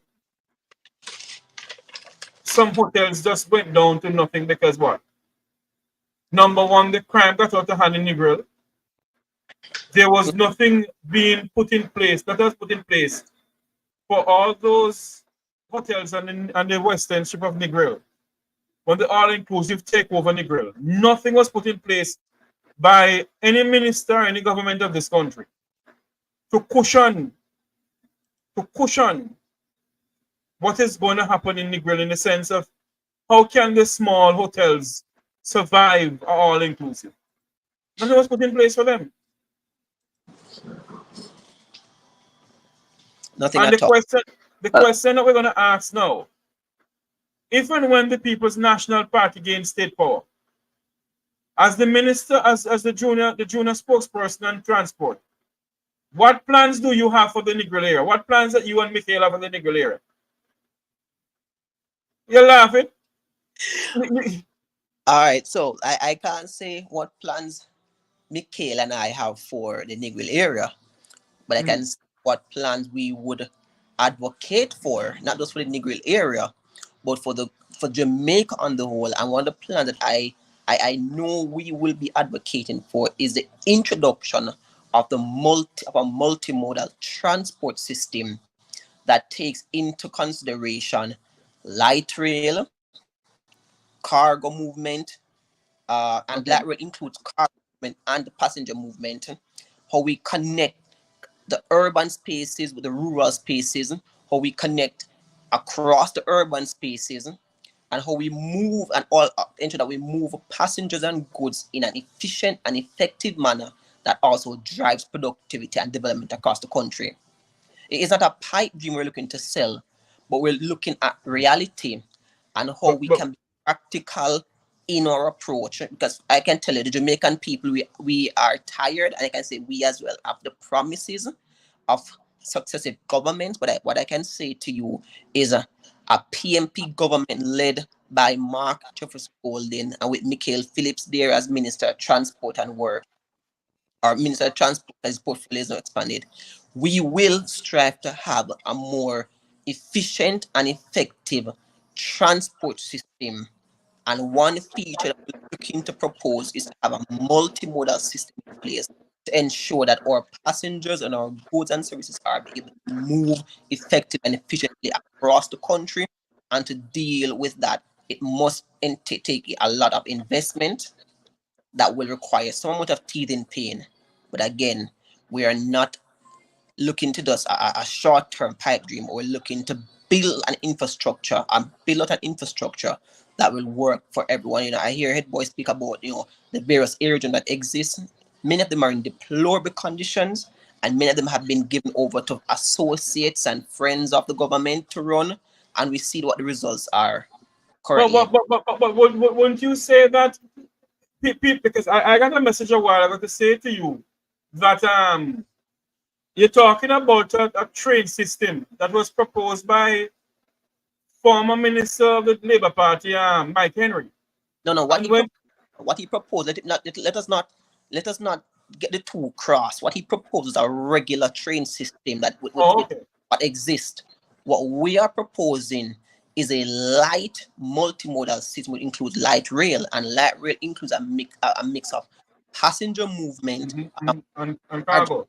some hotels just went down to nothing because what? Number one, the crime got out of hand in Negril. There was nothing being put in place, for all those hotels on the western strip of Negril. When the all-inclusive takeover Negril, nothing was put in place by any minister, any government of this country to cushion what is going to happen in Negril, in the sense of how can the small hotels survive all-inclusive. Nothing was put in place for them. Nothing and at all. The question that we're going to ask now, if and when the People's National Party gains state power, As the minister, as the junior spokesperson on transport, what plans do you have for the Negril area? What plans that you and Michael have for the Negril area? You're laughing. All right, so I can't say what plans Mikhail and I have for the Negril area, but I can say what plans we would advocate for, not just for the Negril area, but for Jamaica on the whole. And one of the plans that I know we will be advocating for is the introduction of a multimodal transport system that takes into consideration light rail, cargo movement, and that will include cargo movement and the passenger movement. How we connect the urban spaces with the rural spaces, how we connect across the urban spaces, and how we move and all ensure that we move passengers and goods in an efficient and effective manner that also drives productivity and development across the country. It is not a pipe dream we're looking to sell, but we're looking at reality and how we but can be practical in our approach. Because I can tell you, the Jamaican people, we are tired, and I can say we as well, of the promises of successive governments. But what I can say to you is a PNP government led by Mark Jeffers Golden and with Michael Phillips there as Minister of Transport and Work, our Minister of Transport, as portfolio is not expanded, we will strive to have a more efficient and effective transport system. And one feature that we're looking to propose is to have a multimodal system in place to ensure that our passengers and our goods and services are able to move effectively and efficiently across the country. And to deal with that, it must take a lot of investment that will require some amount of teething pain. But again, we are not looking to just a short-term pipe dream. We're looking to build an infrastructure and build out an infrastructure that will work for everyone. I hear Head Boy speak about, the various areas that exist. Many of them are in deplorable conditions, and many of them have been given over to associates and friends of the government to run, and we see what the results are currently. but wouldn't you say that because I got a message a while ago to say to you that you're talking about a train system that was proposed by former Minister of the Labour Party, Mike Henry. No, And when what he proposed, let us not get the two cross. What he proposed is a regular train system that with okay. what exists. What we are proposing is a light multimodal system which includes light rail, and light rail includes a mix of passenger movement And cargo.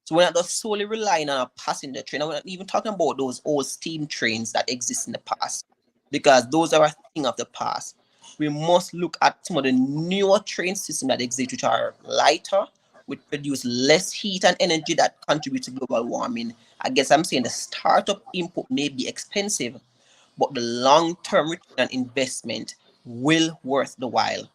so we're not just solely relying on a passenger train. And we're not even talking about those old steam trains that exist in the past, because those are a thing of the past. We must look at some of the newer train systems that exist, which are lighter, which produce less heat and energy that contribute to global warming. I guess I'm saying the startup input may be expensive, but the long-term return on investment will worth the while.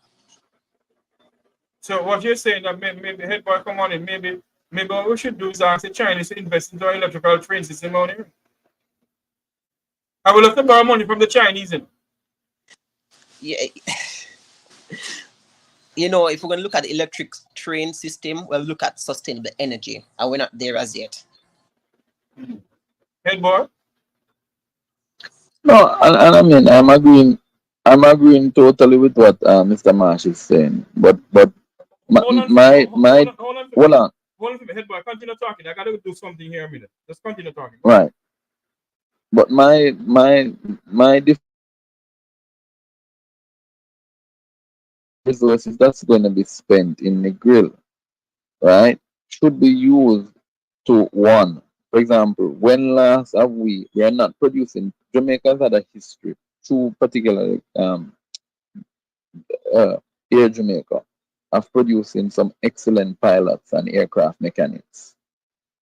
So what you're saying that maybe head boy come on in, maybe what we should do is ask the Chinese to invest into our electrical train system out here. I will have to borrow money from the Chinese in. Yeah, if we're going to look at the electric train system, we'll look at sustainable energy, and we're not there as yet. Head boy. No, and I mean I'm agreeing totally with what Mr. Marsh is saying. But my Hold on, my hold my on, hold on, hold on. hold on, head boy. Continue talking. I gotta do something here a minute. Just continue talking. Right. But my resources that's going to be spent in the grill, right, should be used to one. For example, when last have we are not producing. Jamaica's had a history through particularly uh, Air Jamaica of producing some excellent pilots and aircraft mechanics.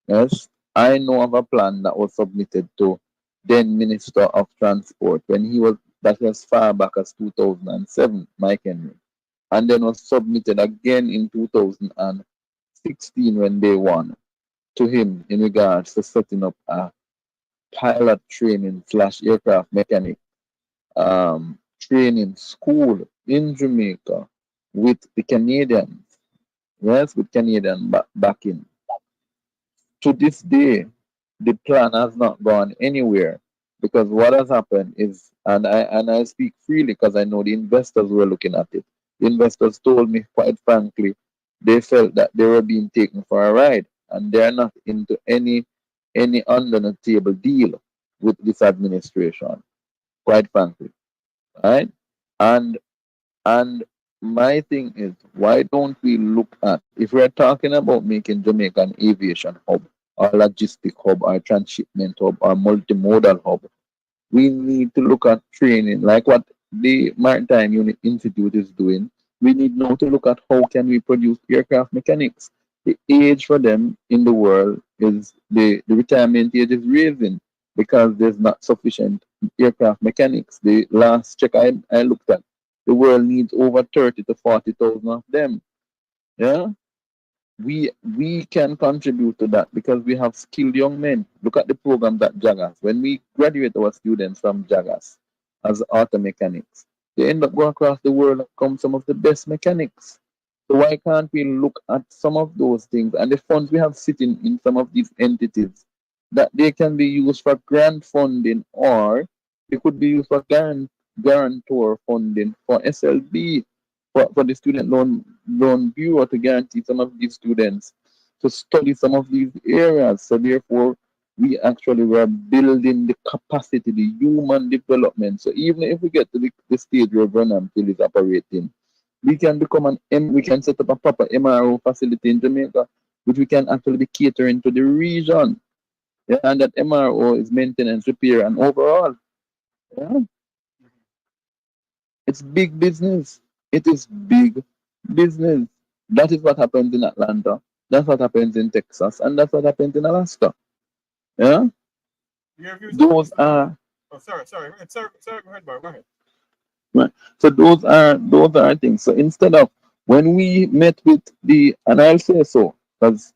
Yes, I know of a plan that was submitted to then Minister of Transport when he was that as far back as 2007, Mike Henry, and then was submitted again in 2016 when they won to him in regards to setting up a pilot training slash aircraft mechanic training school in Jamaica with the Canadians. Yes, with Canadian backing. To this day, the plan has not gone anywhere because what has happened is, and I speak freely because I know the investors were looking at it. The investors told me quite frankly, they felt that they were being taken for a ride, and they're not into any under the table deal with this administration. Quite frankly, right? And and my thing is, why don't we look at, if we're talking about making Jamaica an aviation hub, or logistic hub, or transshipment hub, or multimodal hub, we need to look at training, like what the Maritime Unit Institute is doing. We need now to look at how can we produce aircraft mechanics. The age for them in the world is the retirement age is raising because there's not sufficient aircraft mechanics. The last check I looked at, the world needs over 30 to 40,000 of them. Yeah, we can contribute to that because we have skilled young men. Look at the programs at Jagas. When we graduate our students from Jagas as auto mechanics, they end up going across the world and become some of the best mechanics. So why can't we look at some of those things and the funds we have sitting in some of these entities that they can be used for grant funding, or they could be used for guarantor funding for SLB, for the student loan bureau to guarantee some of these students to study some of these areas. So therefore, we actually were building the capacity, the human development. So even if we get to the stage where Burnham Hill is operating, we can we can set up a proper MRO facility in Jamaica, which we can actually be catering to the region. Yeah, and that MRO is maintenance, repair, and overall. Yeah, it's big business. It is big business. That is what happens in Atlanta. That's what happens in Texas, and that's what happens in Alaska. Yeah, Your views on those this? are Oh, sorry. Go ahead, Bob. Go ahead. right. So those are things. So instead of, when we met with the, and I'll say so because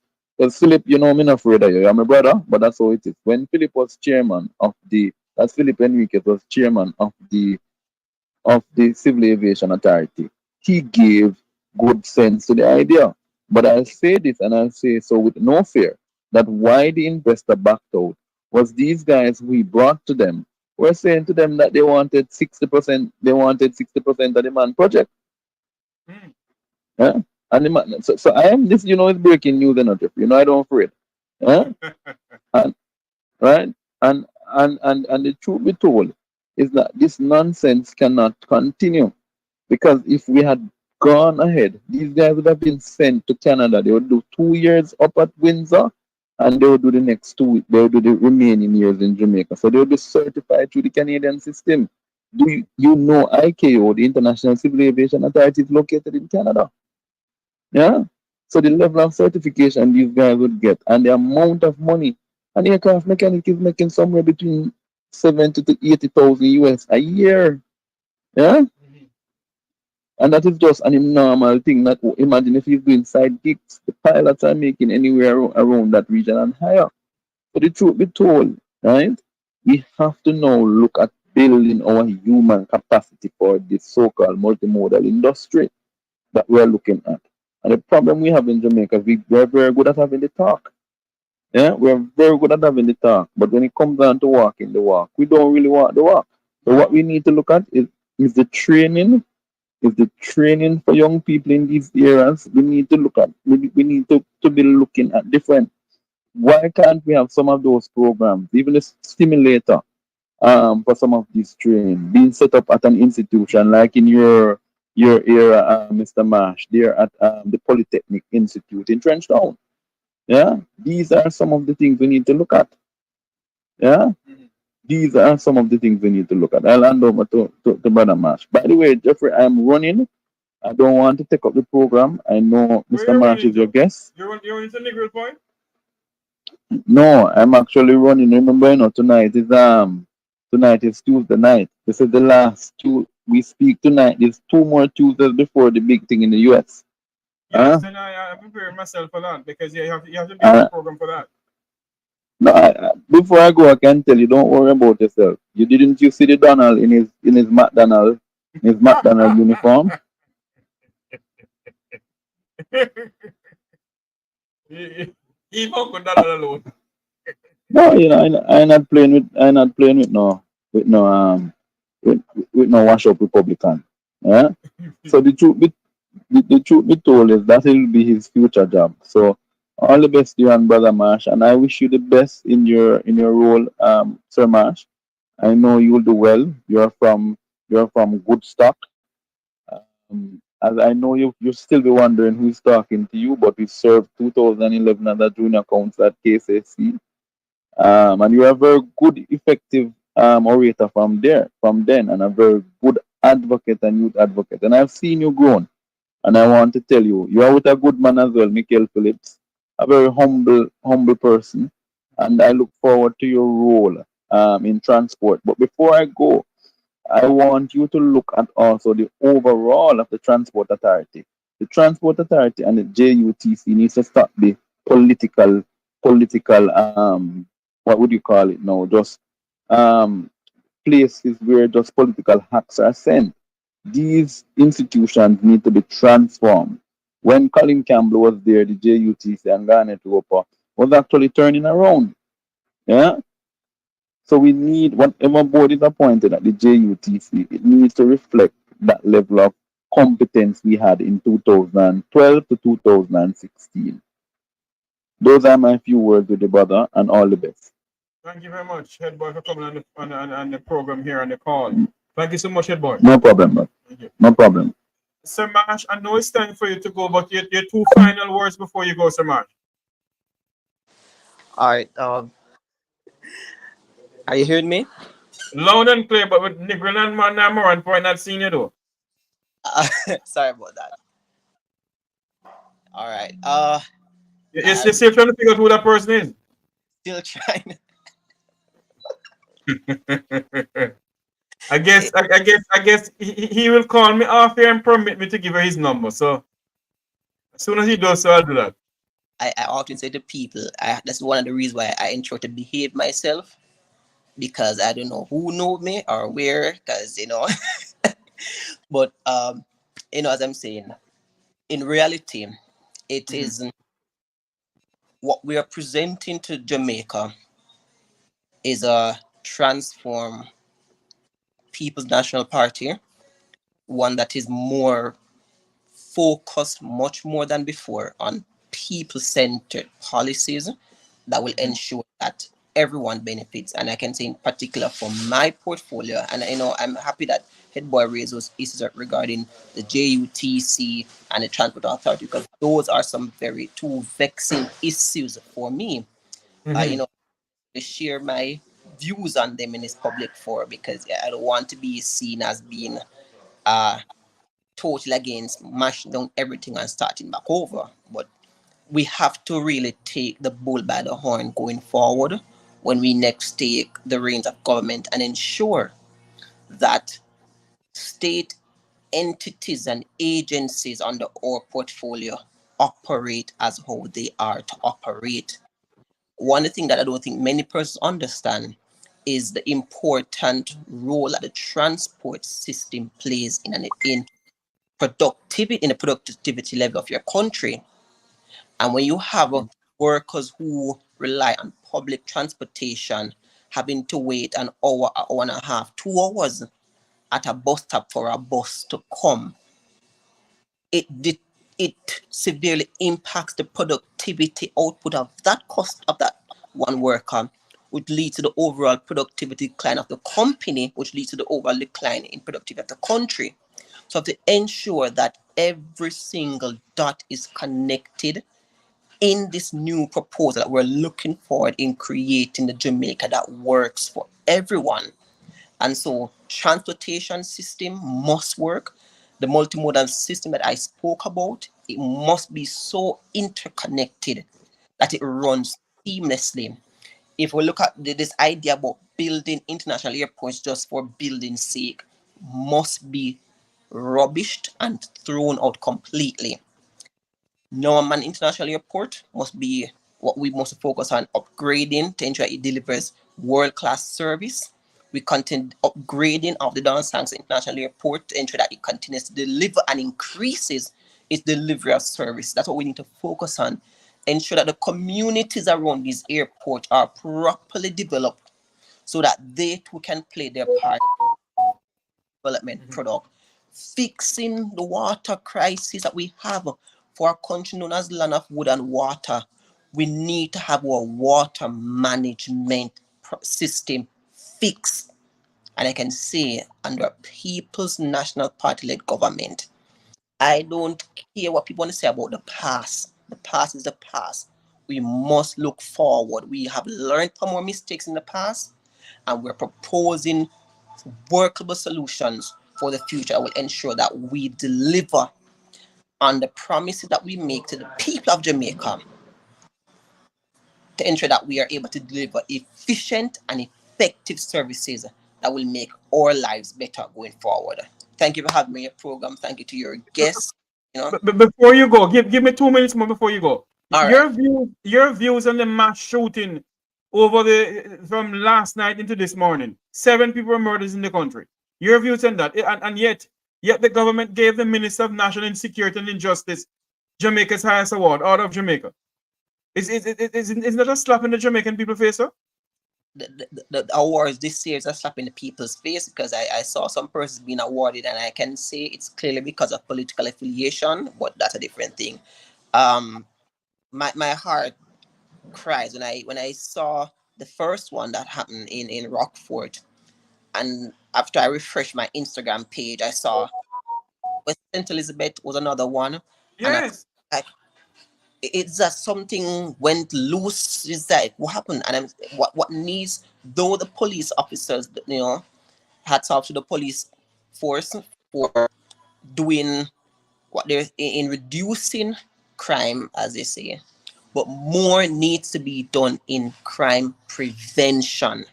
Philip, you know, I'm not afraid of you. You're my brother, but that's how it is. When Philip was chairman of the, that's Philip Enriquez was chairman of the Civil Aviation Authority. He gave good sense to the idea. But I'll say this, and I'll say so with no fear, that why the investor backed out was these guys we brought to them were saying to them that they wanted 60%, of the man project. Mm. Yeah? And the man, so I am this, is breaking news and not, I don't afraid. Yeah? And right? And the truth be told is that this nonsense cannot continue. Because if we had gone ahead, these guys would have been sent to Canada. They would do 2 years up at Windsor, and they would do the next two. They would do the remaining years in Jamaica. So they would be certified through the Canadian system. Do you know ICAO, the International Civil Aviation Authority, is located in Canada? Yeah. So the level of certification these guys would get, and the amount of money, an aircraft mechanic is making somewhere between 70 to 80,000 US a year. Yeah. And that is just an normal thing. That imagine if he's doing side gigs, the pilots are making anywhere around that region and higher. But the truth be told, right? We have to now look at building our human capacity for this so-called multimodal industry that we're looking at. And the problem we have in Jamaica, we're very good at having the talk. Yeah, we're very good at having the talk. But when it comes down to walking the walk, we don't really walk the walk. So what we need to look at is the training, for young people in these areas. We need to look at, we need to be looking at different. Why can't we have some of those programs, even a stimulator, for some of these training being set up at an institution like in your area, Mr. Marsh, there at the Polytechnic Institute in Trenchtown. Yeah, these are some of the things we need to look at. Yeah, these are some of the things we need to look at. I'll hand over to Brother Marsh. By the way, Jeffrey, I'm running. I don't want to take up the program. I know Mr. Marsh is your guest. You're running to Negril point? No, I'm actually running. Remember, tonight is Tuesday night. This is the last two we speak tonight. There's two more Tuesdays before the big thing in the US. Yes, and I'm preparing myself for that because you have to be on the program for that. No, before I go, I can tell you, don't worry about yourself. You see the Donald in his McDonald uniform? Even with that alone. No, you know, I'm not playing with with no wash up Republican. Yeah. So the truth be told is that will be his future job. So all the best to you and brother Marsh, and I wish you the best in your role, Sir Marsh. I know you will do well. You're from good stock. As I know you still be wondering who's talking to you, but we served 2011 as a junior counsel at KCC. And you're a very good, effective orator from then, and a very good advocate and youth advocate. And I've seen you grown. And I want to tell you, you are with a good man as well, Michael Phillips, a very humble person. And I look forward to your role in transport. But before I go, I want you to look at also the overall of the Transport Authority. The Transport Authority and the JUTC needs to stop the political what would you call it now? Just um places where just political hacks are sent. These institutions need to be transformed. When Colin Campbell was there, the JUTC and Garnet Roper was actually turning around. Yeah. So we need whatever board is appointed at the JUTC, it needs to reflect that level of competence we had in 2012 to 2016. Those are my few words with the brother, and all the best. Thank you very much, head boy, for coming on the program here on the call. Thank you so much, head boy. No problem, bro. No problem. Sir Marsh, I know it's time for you to go, but your two final words before you go, Sir Marsh. All right. Are you hearing me? Loud and clear, but with Negril and Moran point not seeing you though. Sorry about that. All right. You're still trying to figure out who that person is. Still trying. I guess he will call me off here and permit me to give her his number. So as soon as he does so, I'll do that. I often say to people, that's one of the reasons why I ensure to behave myself, because I don't know who know me or where, because but as I'm saying, in reality, it is what we are presenting to Jamaica is a transform People's National Party, one that is more focused, much more than before, on people-centered policies that will ensure that everyone benefits. And I can say in particular for my portfolio, and I'm happy that Headboy raised those issues regarding the JUTC and the Transport Authority, because those are some very two vexing issues for me. To share my views on them in this public forum, because I don't want to be seen as being totally against mashing down everything and starting back over. But we have to really take the bull by the horn going forward when we next take the reins of government and ensure that state entities and agencies under our portfolio operate as how they are to operate. One thing that I don't think many persons understand is the important role that the transport system plays in the productivity level of your country. And when you have workers who rely on public transportation having to wait an hour and a half, 2 hours at a bus stop for a bus to come, it severely impacts the productivity output of that cost of that one worker, which leads to the overall productivity decline of the company, which leads to the overall decline in productivity of the country. So to ensure that every single dot is connected in this new proposal that we're looking forward in creating the Jamaica that works for everyone. And so transportation system must work. The multimodal system that I spoke about, it must be so interconnected that it runs seamlessly. If we look at this idea about building international airports just for building's sake, must be rubbished and thrown out completely. Norman International Airport must be what we must focus on upgrading to ensure it delivers world-class service. We continue upgrading of the Donald Sangster International Airport to ensure that it continues to deliver and increases its delivery of service. That's what we need to focus on. Ensure that the communities around this airport are properly developed so that they too can play their part in the development product. Fixing the water crisis that we have for a country known as land of wood and water. We need to have our water management system fixed. And I can say, under a People's National Party-led government, I don't care what people want to say about the past. The past is the past. We must look forward. We have learned from our mistakes in the past, and we're proposing workable solutions for the future that will ensure that we deliver on the promises that we make to the people of Jamaica to ensure that we are able to deliver efficient and effective services that will make our lives better going forward. Thank you for having me on your program. Thank you to your guests. But before you go, give me 2 minutes more before you go. All Your views on the mass shooting over from last night into this morning. 7 people were murdered in the country. Your views on that, and yet the government gave the Minister of National Insecurity and Injustice Jamaica's highest award, Order of Jamaica. Isn't that a slap in the Jamaican people's face, sir? The awards this year is a slap in the people's face because I saw some persons being awarded, and I can say it's clearly because of political affiliation, but that's a different thing. My heart cries when I saw the first one that happened in Rockford, and after I refreshed my Instagram page, I saw West St. Elizabeth was another one. Yes. And it's that something went loose. Is that what happened? And what needs, though the police officers, hats off to the police force for doing what they're in reducing crime, as they say, but more needs to be done in crime prevention.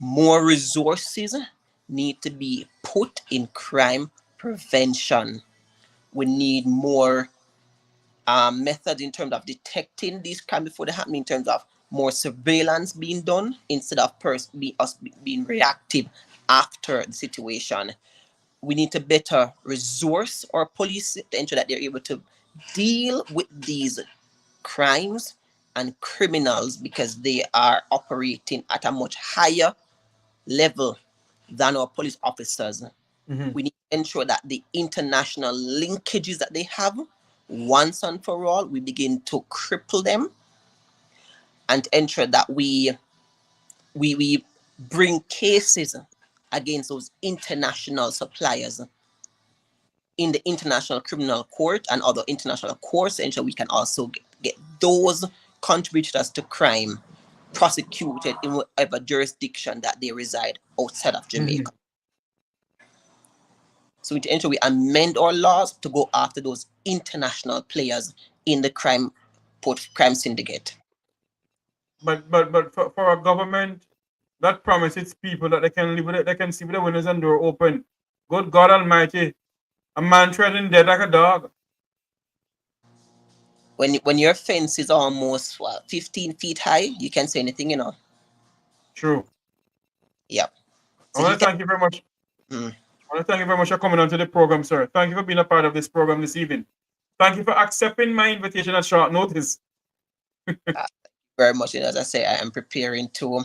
More resources need to be put in crime prevention. We need more methods in terms of detecting these crimes before they happen, in terms of more surveillance being done instead of us being reactive after the situation. We need to better resource our police to ensure that they're able to deal with these crimes and criminals because they are operating at a much higher level than our police officers. We need to ensure that the international linkages that they have, once and for all, we begin to cripple them and ensure that we bring cases against those international suppliers in the International Criminal Court and other international courts, ensure we can also get those contributors to crime prosecuted in whatever jurisdiction that they reside outside of Jamaica. So we need to ensure we amend our laws to go after those international players in the crime syndicate. But for a government that promises people that they can live with it, they can see with the windows and door open. Good God Almighty, a man treading dead like a dog. When your fence is almost 15 feet high, you can't say anything, True. Yep. I want to thank you very much. I want to thank you very much for coming on to the program, sir. Thank you for being a part of this program this evening. Thank you for accepting my invitation at short notice. Very much. As I say, I am preparing to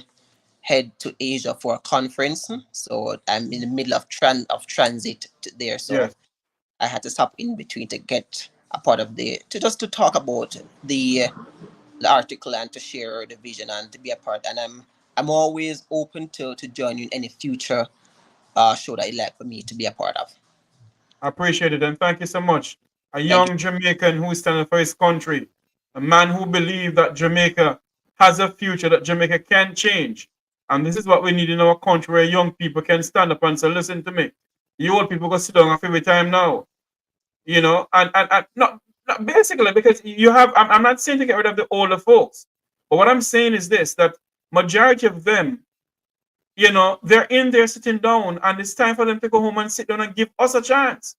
head to Asia for a conference. So I'm in the middle of transit there. So yes. I had to stop in between to get a part of to talk about the article and to share the vision and to be a part. And I'm always open to join you in any future show that you'd like for me to be a part of. I appreciate it, and thank you so much. A young Jamaican who is standing for his country, a man who believes that Jamaica has a future, that Jamaica can change. And this is what we need in our country, where young people can stand up and say, listen to me. You old people go sit down every time now. And not basically, because you have, I'm not saying to get rid of the older folks. But what I'm saying is this, that majority of them, they're in there sitting down, and it's time for them to go home and sit down and give us a chance.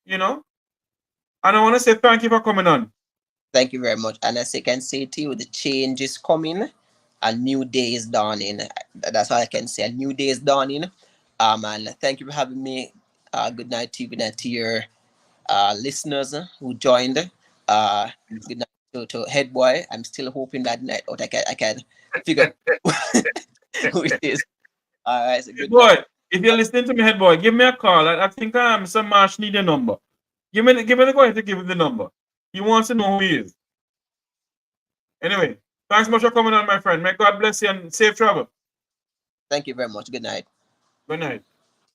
And I want to say thank you for coming on. Thank you very much. And as I can say to you, the change is coming. a new day is dawning. That's all I can say. A new day is dawning. And thank you for having me. Good night to you. Good night to your listeners who joined. Good night to Head Boy. I'm still hoping that night out I can figure who it is. All right, so good night. Boy, if you're listening to me, Head Boy, give me a call. I think Mr. Marsh need a number. Give me the go ahead to give him the number. He wants to know who he is. Anyway, thanks much for coming on, my friend. May God bless you and safe travel. Thank you very much. Good night. Good night.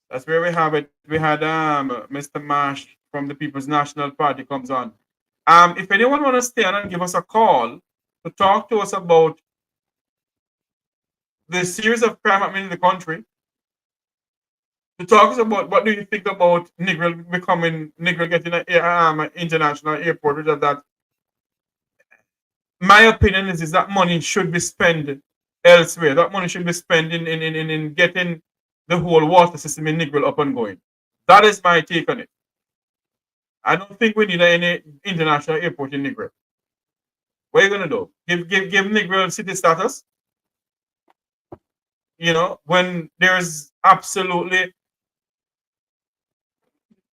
That's where we have it. We had Mr. Marsh from the People's National Party comes on. If anyone want to stay on and give us a call to talk to us about the series of crime happening in the country, to talk us about what do you think about Negril getting an international airport, which is that. My opinion is that money should be spent elsewhere. That money should be spent in getting the whole water system in Negril up and going. That is my take on it. I don't think we need any international airport in Negril. What are you gonna do? Give Negril city status? You know, when there's absolutely,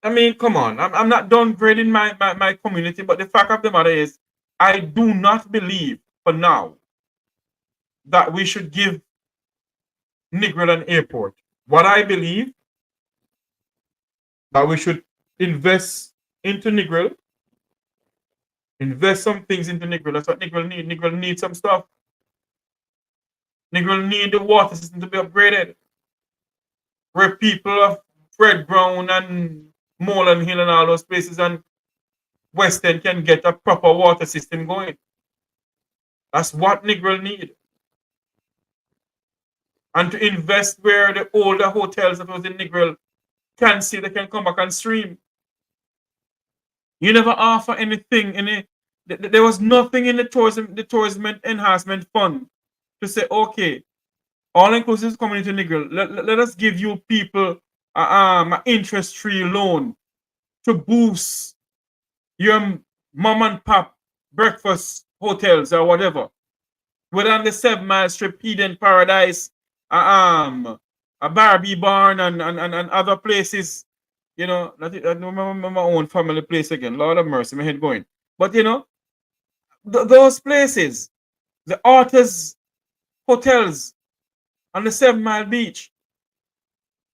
I mean, come on. I'm not downgrading my community, but the fact of the matter is, I do not believe for now that we should give Negril an airport. What I believe that we should invest into Negril, invest some things into Negril. That's what Negril need. Negril needs some stuff. Negril need the water system to be upgraded, where people of Fred Brown and Moreland Hill and all those places and West End can get a proper water system going. That's what Negril need. And to invest where the older hotels that was in Negril can see they can come back and stream. You never offer anything. There was nothing in the tourism enhancement fund to say, okay, all inclusive is coming into Negril. Let us give you people an interest-free loan to boost your mom and pop breakfast hotels or whatever. Whether on the 7 Mile Strip, Eden Paradise, a Barbie Barn and other places. You know, I remember my own family place again. Lord of mercy, my head going. But you know, those places, the Arthur's hotels on the 7 Mile Beach.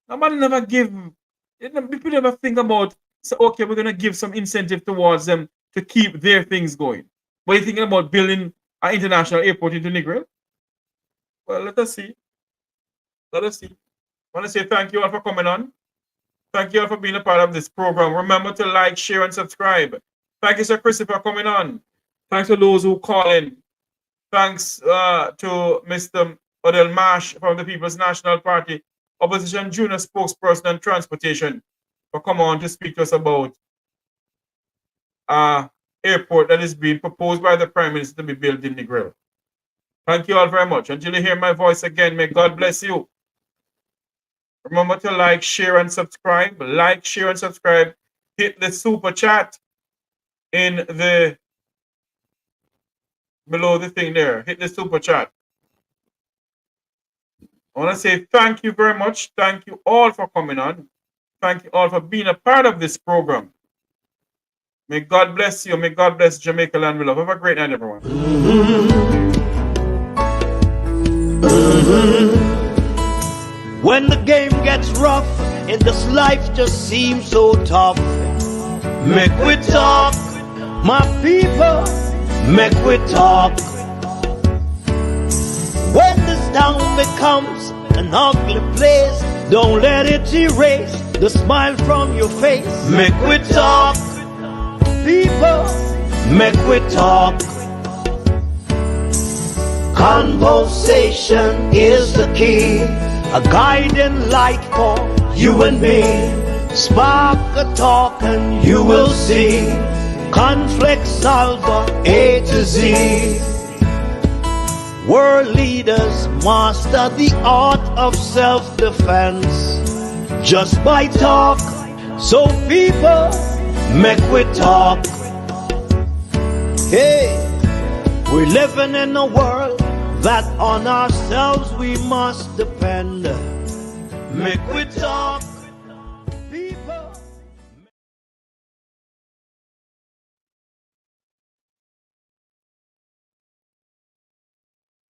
Nobody never give, people never think about, so okay, we're gonna give some incentive towards them to keep their things going. But you're thinking about building an international airport into Negril? Well, let us see. Let us see. I want to say thank you all for coming on. Thank you all for being a part of this program. Remember to like, share, and subscribe. Thank you, Sir Christopher, for coming on. Thanks to those who call in. Thanks to Mr. Odell Marsh from the People's National Party, Opposition Junior Spokesperson on Transportation, for coming on to speak to us about airport that is being proposed by the Prime Minister to be built in Negril. Thank you all very much. Until you hear my voice again, may God bless you. Remember to like, share, and subscribe. Like, share, and subscribe. Hit the super chat in the below the thing there. Hit the super chat. I want to say thank you very much. Thank you all for coming on. Thank you all for being a part of this program. May God bless you. May God bless Jamaica land we love. Have a great night, everyone. When the game gets rough and this life just seems so tough, Mek Wi Talk, my people, Mek Wi Talk. When this town becomes an ugly place, don't let it erase the smile from your face. Mek Wi Talk, people, Mek Wi Talk. Conversation is the key, a guiding light for you and me. Spark a talk and you will see. Conflict solver A to Z. World leaders master the art of self-defense just by talk. So people, Mek Wi Talk. Hey, we're living in a world that on ourselves we must depend. Make we talk.